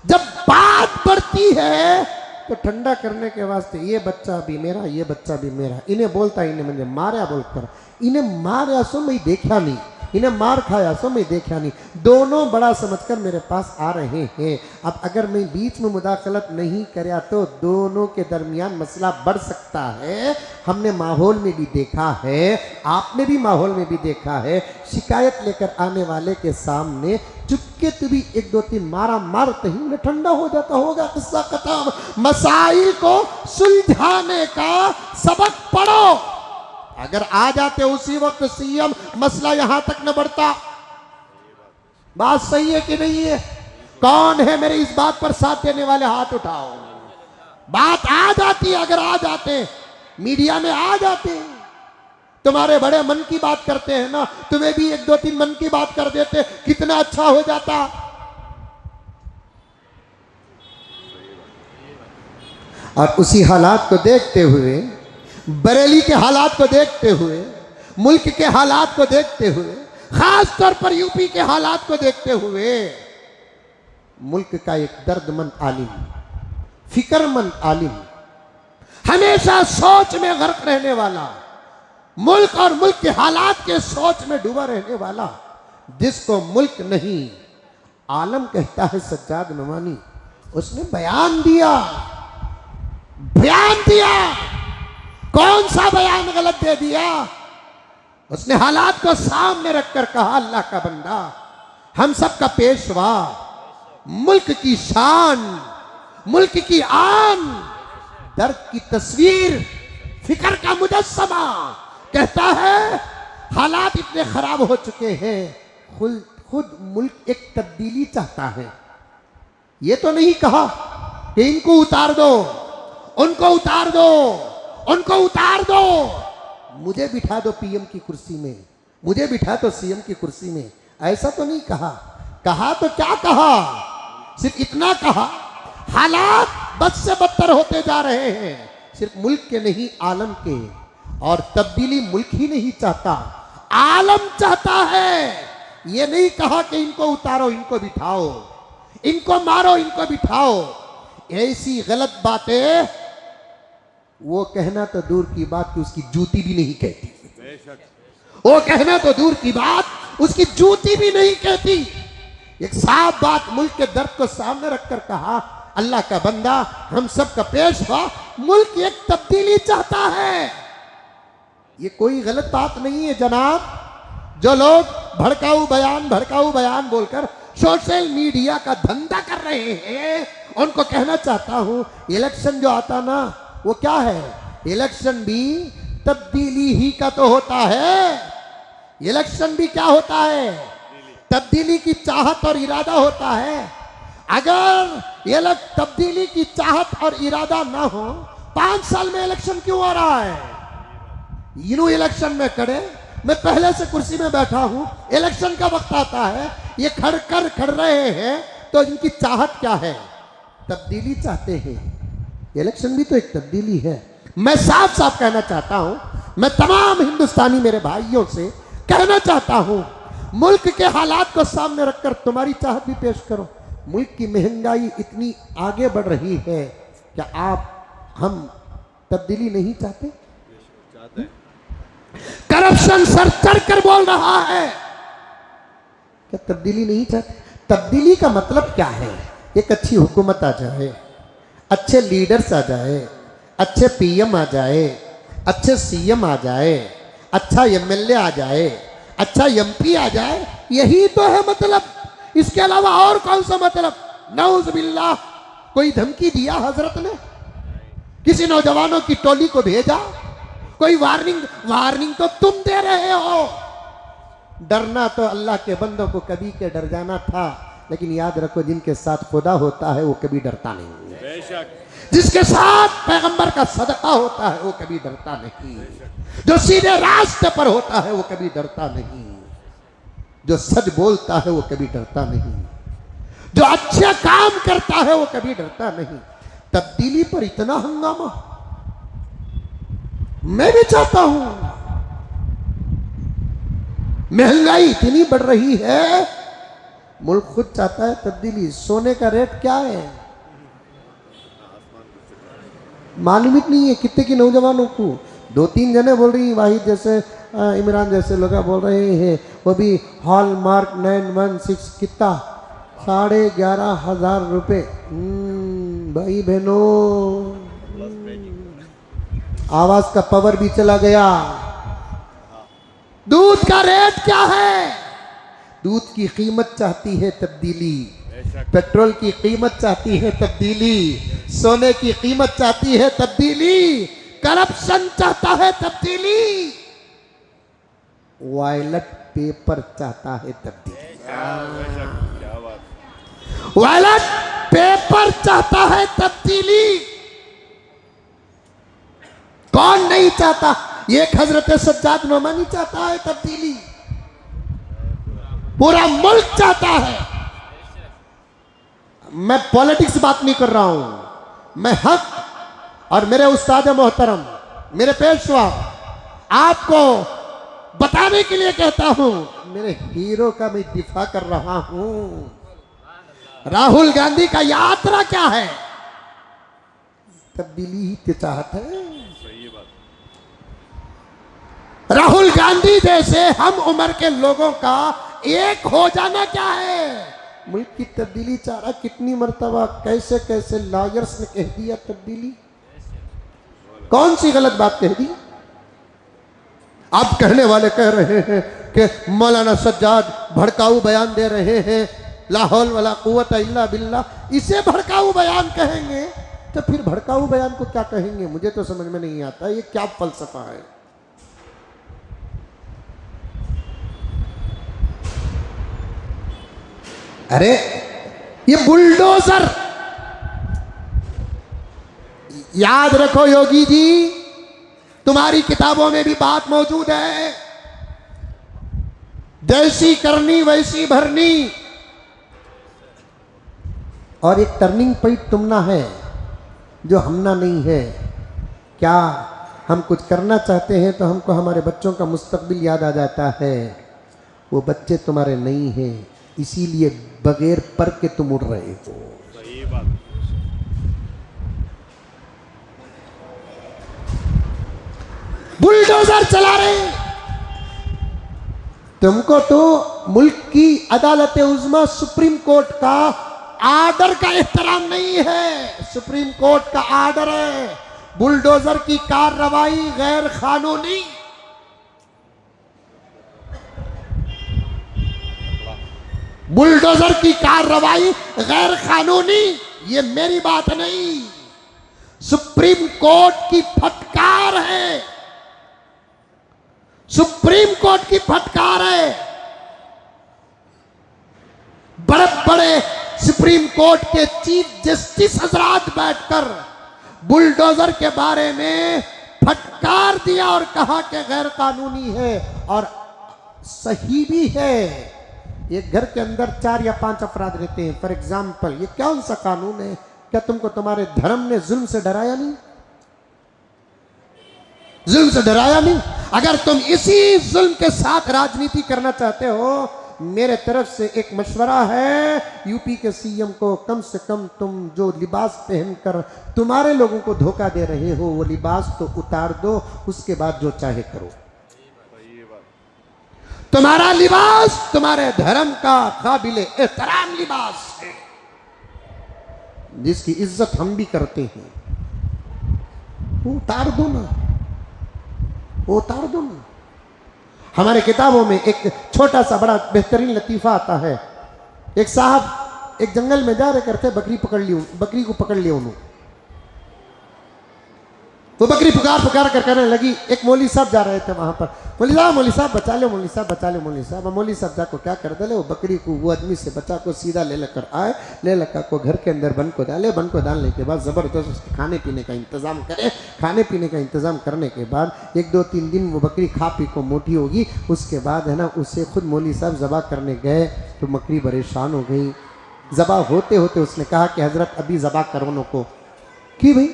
जब बात बढ़ती है तो ठंडा करने के वास्ते ये बच्चा भी मेरा, ये बच्चा भी मेरा, इन्हें बोलता इन्हें मुझे मारा बोलकर, इन्हें मारा सो मैं देखा नहीं, इन्हें मार खाया सो मैं देखा नहीं, दोनों बड़ा समझकर मेरे पास आ रहे हैं। अब अगर मैं बीच में मुदाखलत नहीं कराया तो दोनों के दरमियान मसला बढ़ सकता है। हमने माहौल में भी देखा है, आपने भी माहौल में भी देखा है, शिकायत लेकर आने वाले के सामने चुपके तो भी एक दो तीन मारा मारते ही उन्हें ठंडा हो जाता होगा, किस्सा खत्म। मसाइल को सुलझाने का सबक पढ़ो। अगर आ जाते उसी वक्त सीएम, मसला यहां तक न बढ़ता। बात सही है कि नहीं है? कौन है मेरे इस बात पर साथ देने वाले? हाथ उठाओ। बात आ जाती, अगर आ जाते, मीडिया में आ जाते, तुम्हारे बड़े मन की बात करते हैं ना, तुम्हें भी एक दो तीन मन की बात कर देते, कितना अच्छा हो जाता। और उसी हालात को देखते हुए, बरेली के हालात को देखते हुए, मुल्क के हालात को देखते हुए, खास तौर पर यूपी के हालात को देखते हुए, मुल्क का एक दर्दमंद आलिम, फिक्रमंद आलिम, हमेशा सोच में गर्क रहने वाला, मुल्क और मुल्क के हालात के सोच में डूबा रहने वाला, जिसको मुल्क नहीं आलम कहता है सज्जाद नवानी, उसने बयान दिया। कौन सा बयान गलत दे दिया? उसने हालात को सामने रखकर कहा, अल्लाह का बंदा, हम सब का पेशवा, मुल्क की शान, मुल्क की आन, दर्द की तस्वीर, फिक्र का मुजस्समा, कहता है हालात इतने खराब हो चुके हैं, खुद मुल्क एक तब्दीली चाहता है। ये तो नहीं कहा कि इनको उतार दो, उनको उतार दो, उनको उतार दो, मुझे बिठा दो पीएम की कुर्सी में, मुझे बिठा दो सीएम की कुर्सी में। ऐसा तो नहीं कहा। कहा तो क्या कहा? सिर्फ इतना कहा, हालात बद से बदतर होते जा रहे हैं, सिर्फ मुल्क के नहीं आलम के। और तब्दीली मुल्क ही नहीं चाहता, आलम चाहता है। ये नहीं कहा कि इनको उतारो, इनको बिठाओ, इनको मारो, इनको बिठाओ। ऐसी गलत बातें वो कहना तो दूर की बात कि उसकी जूती भी नहीं कहती। वो कहना तो दूर की बात, उसकी जूती भी नहीं कहती। एक साफ बात मुल्क के दर्द को सामने रखकर कहा, अल्लाह का बंदा, हम सब का पेश हुआ, मुल्क एक तब्दीली चाहता है। ये कोई गलत बात नहीं है जनाब। जो लोग भड़काऊ बयान बोलकर सोशल मीडिया का धंधा कर रहे हैं, उनको कहना चाहता हूं, इलेक्शन जो आता ना, वो क्या है? इलेक्शन भी तब्दीली ही का तो होता है। इलेक्शन भी क्या होता है? तब्दीली की चाहत और इरादा होता है। अगर ये लोग तब्दीली की चाहत और इरादा ना हो, 5 साल में इलेक्शन क्यों आ रहा है? यूं इलेक्शन में खड़े, मैं पहले से कुर्सी में बैठा हूं, इलेक्शन का वक्त आता है, ये खड़ रहे हैं, तो इनकी चाहत क्या है? तब्दीली चाहते हैं। इलेक्शन भी तो एक तब्दीली है। मैं साफ साफ कहना चाहता हूं, मैं तमाम हिंदुस्तानी मेरे भाइयों से कहना चाहता हूं, मुल्क के हालात को सामने रखकर तुम्हारी चाहत भी पेश करो। मुल्क की महंगाई इतनी आगे बढ़ रही है, क्या हम तब्दीली नहीं चाहते? करप्शन सर चढ़ कर बोल रहा है, क्या तब्दीली नहीं चाहते? तब्दीली का मतलब क्या है? एक अच्छी हुकूमत आ जाए, अच्छे लीडर्स आ जाए, अच्छे पीएम आ जाए, अच्छे सीएम आ जाए, अच्छा एमएलए आ जाए, अच्छा एमपी आ जाए, यही तो है मतलब। इसके अलावा और कौन सा मतलब? नऊज़ बिल्लाह कोई धमकी दिया हजरत ने? किसी नौजवानों की टोली को भेजा? कोई वार्निंग तो तुम दे रहे हो। डरना तो अल्लाह के बंदों को कभी के डर जाना था, लेकिन याद रखो, जिनके साथ खुदा होता है वो कभी डरता नहीं है। जिसके साथ पैगंबर का सदका होता है वो कभी डरता नहीं। जो सीधे रास्ते पर होता है वो कभी डरता नहीं। जो सच बोलता है वो कभी डरता नहीं। जो अच्छे काम करता है वो कभी डरता नहीं। तब्दीली पर इतना हंगामा मैं भी चाहता हूं। महंगाई इतनी बढ़ रही है, मुल्क खुद चाहता है तब्दीली। सोने का रेट क्या है मालूम ही नहीं है कितने की नौजवानों को। 2-3 जने बोल रही, वाहिद जैसे इमरान जैसे लोग बोल रहे हैं, वो भी हॉलमार्क 916 कितना 11,500 रुपये। भाई बहनों, आवाज का पावर भी चला गया। दूध का रेट क्या है? दूध की कीमत चाहती है तब्दीली, पेट्रोल की कीमत चाहती है तब्दीली, सोने की कीमत चाहती है तब्दीली, करप्शन चाहता है तब्दीली, वायलेट पेपर चाहता है तब्दीली। वायलेट पेपर चाहता है तब्दीली। कौन नहीं चाहता? एक हजरत सज्जाद नोमानी चाहता है तब्दीली, पूरा मुल्क चाहता है। मैं पॉलिटिक्स बात नहीं कर रहा हूं, मैं हक और मेरे उस्ताद मोहतरम, मेरे पेशवा आपको बताने के लिए कहता हूं। मेरे हीरो का मैं दिफा कर रहा हूं। राहुल गांधी का यात्रा क्या है? तब्दीली ही की चाहत है। राहुल गांधी जैसे हम उम्र के लोगों का एक हो जाना क्या है? मुल्क की तब्दीली चाह रहा। कितनी मर्तबा कैसे कैसे लॉयर्स ने कह दिया तब्दीली। कौन सी गलत बात कह दी? अब कहने वाले कह रहे हैं कि मौलाना सज्जाद भड़काऊ बयान दे रहे हैं, ला हौल वला कुव्वत इल्ला बिल्लाह। इसे भड़काऊ बयान कहेंगे तो फिर भड़काऊ बयान को क्या कहेंगे? मुझे तो समझ में नहीं आता ये क्या फलसफा है। अरे ये बुलडोजर, याद रखो योगी जी, तुम्हारी किताबों में भी बात मौजूद है, जैसी करनी वैसी भरनी। और एक टर्निंग पॉइंट तुमना है जो हमना नहीं है। क्या हम कुछ करना चाहते हैं तो हमको हमारे बच्चों का मुस्तकबिल याद आ जाता है। वो बच्चे तुम्हारे नहीं हैं, इसीलिए बगैर पर के तुम उड़ रहे हो। सही बात। बुलडोजर चला रहे हैं। तुमको तो मुल्क की अदालत उज़्मा सुप्रीम कोर्ट का आर्डर का एहतराम नहीं है। सुप्रीम कोर्ट का आर्डर है, बुलडोजर की कार्रवाई गैर कानूनी। बुलडोजर की कार्रवाई गैर कानूनी, ये मेरी बात नहीं, सुप्रीम कोर्ट की फटकार है, सुप्रीम कोर्ट की फटकार है। बड़े बड़े सुप्रीम कोर्ट के चीफ जस्टिस हजरात बैठकर बुलडोजर के बारे में फटकार दिया और कहा कि गैर कानूनी है और सही भी है। एक घर के अंदर 4 या 5 अफराद रहते हैं, फॉर एग्जाम्पल, ये कौन सा कानून है? क्या तुमको तुम्हारे धर्म ने जुल्म से डराया नहीं? जुल्म से डराया नहीं? अगर तुम इसी जुल्म के साथ राजनीति करना चाहते हो, मेरे तरफ से एक मशवरा है यूपी के सीएम को, कम से कम तुम जो लिबास पहनकर तुम्हारे लोगों को धोखा दे रहे हो वो लिबास तो उतार दो, उसके बाद जो चाहे करो। तुम्हारा लिबास तुम्हारे धर्म का काबिले एहतराम लिबास है, जिसकी इज्जत हम भी करते हैं। वो उतार दो ना, वो उतार दो ना। हमारे किताबों में एक छोटा सा बड़ा बेहतरीन लतीफा आता है। एक साहब एक जंगल में जा रहे करते, बकरी पकड़ ली, बकरी को पकड़ लिया उन्होंने। वो बकरी पुकार पुकार कर करने लगी। एक मौली साहब जा रहे थे वहां पर, मौली साहब बचा लो, मौली साहब बचा लो, मौली साहब। मौली साहब जाको क्या कर डाले, वो बकरी को वो आदमी से बचा को सीधा ले लेकर आए, ले लेकर को घर के अंदर बन को डाले। बन को डालने के बाद जबरदस्त उसके खाने पीने का इंतजाम करे। खाने पीने का इंतजाम करने के बाद 1-2-3 दिन वो बकरी खा पी को मोटी होगी। उसके बाद है ना, उसे खुद मौली साहब ज़बा करने गए तो बकरी परेशान हो गई। ज़बा होते होते उसने कहा कि हज़रत अभी ज़बा करो नो को कि भाई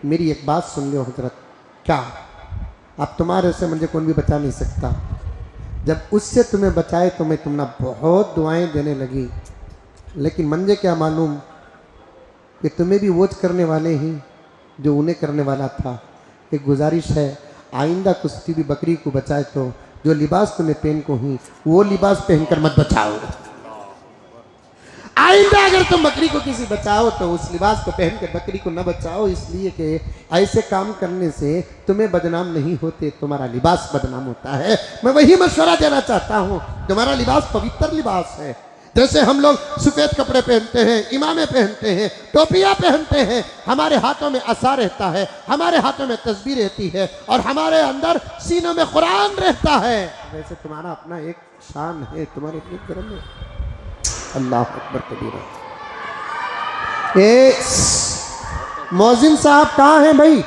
मेरी एक बात सुन लो हजरत। क्या? अब तुम्हारे से मुझे कौन भी बचा नहीं सकता। जब उससे तुम्हें बचाए तो मैं तुमने बहुत दुआएं देने लगी, लेकिन मुझे क्या मालूम कि तुम्हें भी वोच करने वाले ही जो उन्हें करने वाला था। एक गुजारिश है, आइंदा कुश्ती भी बकरी को बचाए तो जो लिबास तुम्हें पहन को ही वो लिबास पहनकर मत बचाओ। आइंदा अगर तुम बकरी को किसी बचाओ तो उस लिबास को पहन कर बकरी को न बचाओ, इसलिए कि ऐसे काम करने से तुम्हें बदनाम नहीं होते, तुम्हारा लिबास बदनाम होता है। मैं वही मशवरा देना चाहता हूँ, तुम्हारा लिबास पवित्र लिबास है। जैसे हम लोग सफ़ेद कपड़े पहनते हैं, इमामे पहनते हैं, टोपियाँ पहनते हैं, हमारे हाथों में असा रहता है, हमारे हाथों में तस्बीह रहती है और हमारे अंदर सीनों में कुरान रहता है, वैसे तुम्हारा अपना एक शान है, तुम्हारे अपने कर्म है। अल्लाह अकबर कबीरा। मौजिन साहब कहाँ हैं भाई?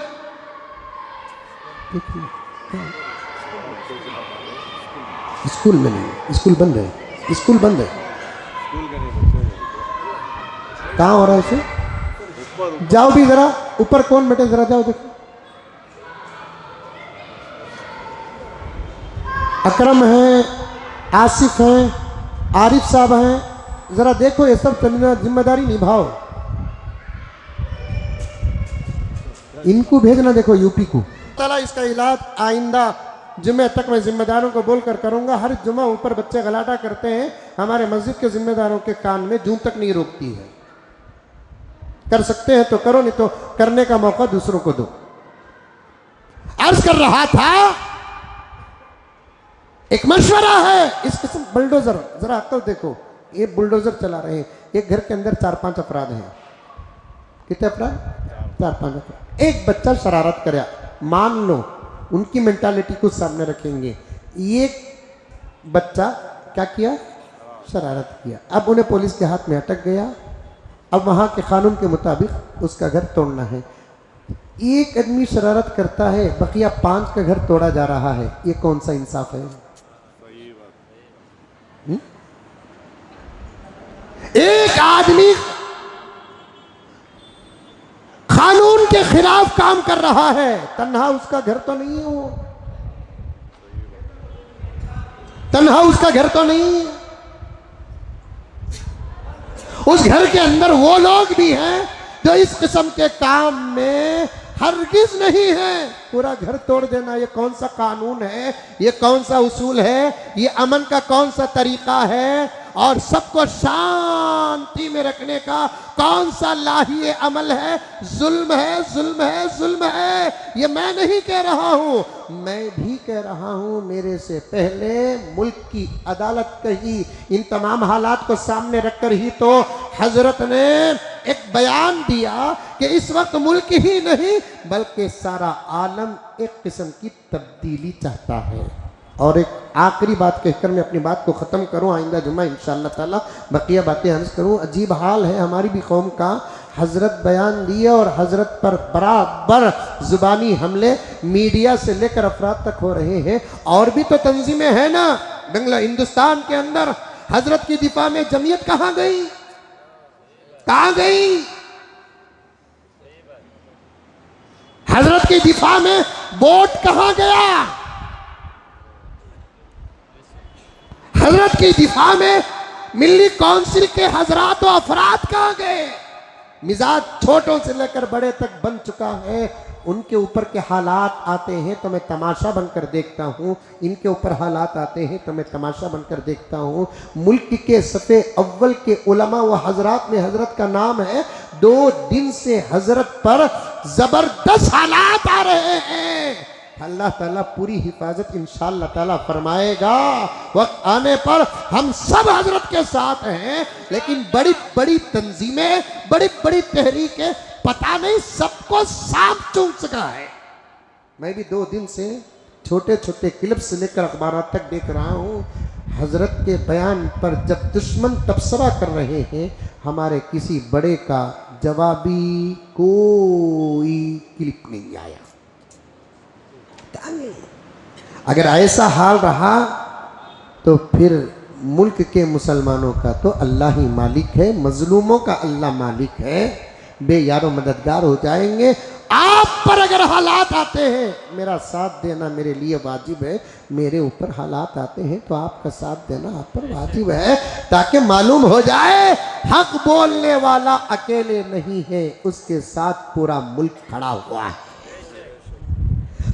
स्कूल में नहीं, स्कूल बंद है, स्कूल बंद है। कहाँ हो रहा है इसे? जाओ भी जरा ऊपर, कौन बैठे जरा जाओ देखो। अकरम है, आसिफ हैं, आरिफ साहब हैं, जरा देखो ये सब जिम्मेदारी निभाओ। इनको भेजना देखो यूपी को। ताला इसका इलाज आइंदा जुम्मे तक मैं जिम्मेदारों को बोलकर करूंगा। हर जुम्मा ऊपर बच्चे गलाटा करते हैं, हमारे मस्जिद के जिम्मेदारों के कान में जूं तक नहीं रोकती है। कर सकते हैं तो करो, नहीं तो करने का मौका दूसरों को दो। अर्ज कर रहा था, एक मशवरा है इस किस्म। बुलडोजर, जरा अक्ल देखो, ये बुलडोजर चला रहे हैं। एक घर के अंदर 4-5 अपराध हैं। कितने अपराध? 4-5 अपराध। एक बच्चा शरारत करे, मान लो उनकी मेंटालिटी को सामने रखेंगे। ये बच्चा क्या किया? शरारत किया। अब उन्हें पुलिस के हाथ में अटक गया। अब वहाँ के कानून के मुताबिक उसका घर तोड़ना है। एक आदमी शरारत करता है, बकिया 5 का घर तोड़ा जा रहा है, ये कौन सा इंसाफ है? एक आदमी कानून के खिलाफ काम कर रहा है, तन्हा उसका घर तो नहीं है, वो तन्हा उसका घर तो नहीं है। उस घर के अंदर वो लोग भी हैं जो इस किस्म के काम में हरगिज नहीं है। पूरा घर तोड़ देना ये कौन सा कानून है, ये कौन सा उसूल है, ये अमन का कौन सा तरीका है, और सबको शांति में रखने का कौन सा लाही अमल है? जुल्म है, जुल्म है, जुल्म है। ये मैं नहीं कह रहा हूं, मैं भी कह रहा हूं, मेरे से पहले मुल्क की अदालत कही। इन तमाम हालात को सामने रखकर ही तो हजरत ने एक बयान दिया कि इस वक्त मुल्क ही नहीं बल्कि सारा आलम एक किस्म की तब्दीली चाहता है। और एक आखिरी बात कहकर मैं अपनी बात को ख़त्म करूं, आइंदा जुम्मा इंशाअल्लाह ताला बकिया बातें अर्ज करूं। अजीब हाल है हमारी भी कौम का। हजरत बयान दिए और हजरत पर बराबर ज़ुबानी हमले मीडिया से लेकर अफराद तक हो रहे हैं। और भी तो तंजीमें हैं ना बंगला हिंदुस्तान के अंदर। हजरत की दिफा में जमीयत कहाँ गई, कहाँ गई? हजरत की दिफा में वोट कहाँ गया? हजरत की दिफा में मिल्ली काउंसिल के हजरात व अफराद कहाँ गए? मिजाज छोटों से लेकर बड़े तक बन चुका है। उनके ऊपर के हालात आते हैं तो मैं तमाशा बनकर देखता हूँ, इनके ऊपर हालात आते हैं तो मैं तमाशा बनकर देखता हूँ। मुल्क के सफ़े अव्वल के उलमा व हजरात में हजरत का नाम है। 2 दिन से हजरत पर ज़बरदस्त हालात आ रहे हैं। अल्लाह ताला पूरी हिफाजत इंशाअल्लाह ताला फरमाएगा। वक्त आने पर हम सब हजरत के साथ हैं, लेकिन बड़ी बड़ी तंजीमें, बड़ी बड़ी तहरीकें, पता नहीं सबको सांप चूम सका है। मैं भी 2 दिन से छोटे छोटे क्लिप से लेकर अखबार तक देख रहा हूँ। हजरत के बयान पर जब दुश्मन तबसरा कर रहे हैं, हमारे किसी बड़े का जवाबी कोई क्लिप नहीं आया। अगर ऐसा हाल रहा तो फिर मुल्क के मुसलमानों का तो अल्लाह ही मालिक है, मजलूमों का अल्लाह मालिक है, बेयारो मददगार हो जाएंगे। आप पर अगर हालात आते हैं, मेरा साथ देना मेरे लिए वाजिब है। मेरे ऊपर हालात आते हैं तो आपका साथ देना आप पर वाजिब है, ताकि मालूम हो जाए हक बोलने वाला अकेले नहीं है, उसके साथ पूरा मुल्क खड़ा हुआ है।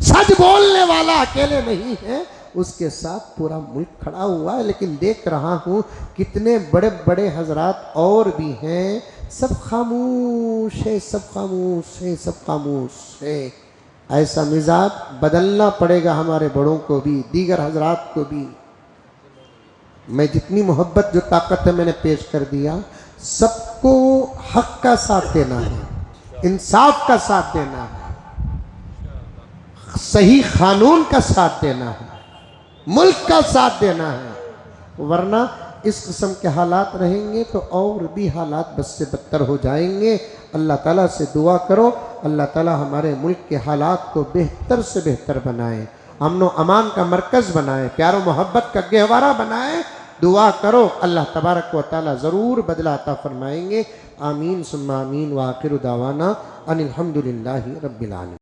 सच बोलने वाला अकेले नहीं है, उसके साथ पूरा मुल्क खड़ा हुआ है। लेकिन देख रहा हूँ कितने बड़े बड़े हजरात और भी हैं, सब खामोश है, सब खामोश है, सब खामोश है। ऐसा मिजाज बदलना पड़ेगा हमारे बड़ों को भी, दीगर हजरात को भी। मैं जितनी मोहब्बत जो ताकत है मैंने पेश कर दिया। सबको हक का साथ देना है, इंसाफ का साथ देना है, सही कानून का साथ देना है, मुल्क का साथ देना है। वरना इस किस्म के हालात रहेंगे तो और भी हालात बस से बदतर हो जाएंगे। अल्लाह ताला से दुआ करो, अल्लाह ताला हमारे मुल्क के हालात को बेहतर से बेहतर बनाए, अमन व अमान का मरकज़ बनाए, प्यार व मोहब्बत का गहवारा बनाए। दुआ करो, अल्लाह तबारक व तआला ज़रूर बदला अता फरमाएंगे। आमीन सुम्मा आमीन। व आखिरु दावाना अनिल हम्दुलिल्लाहि रब्बिल आलमीन।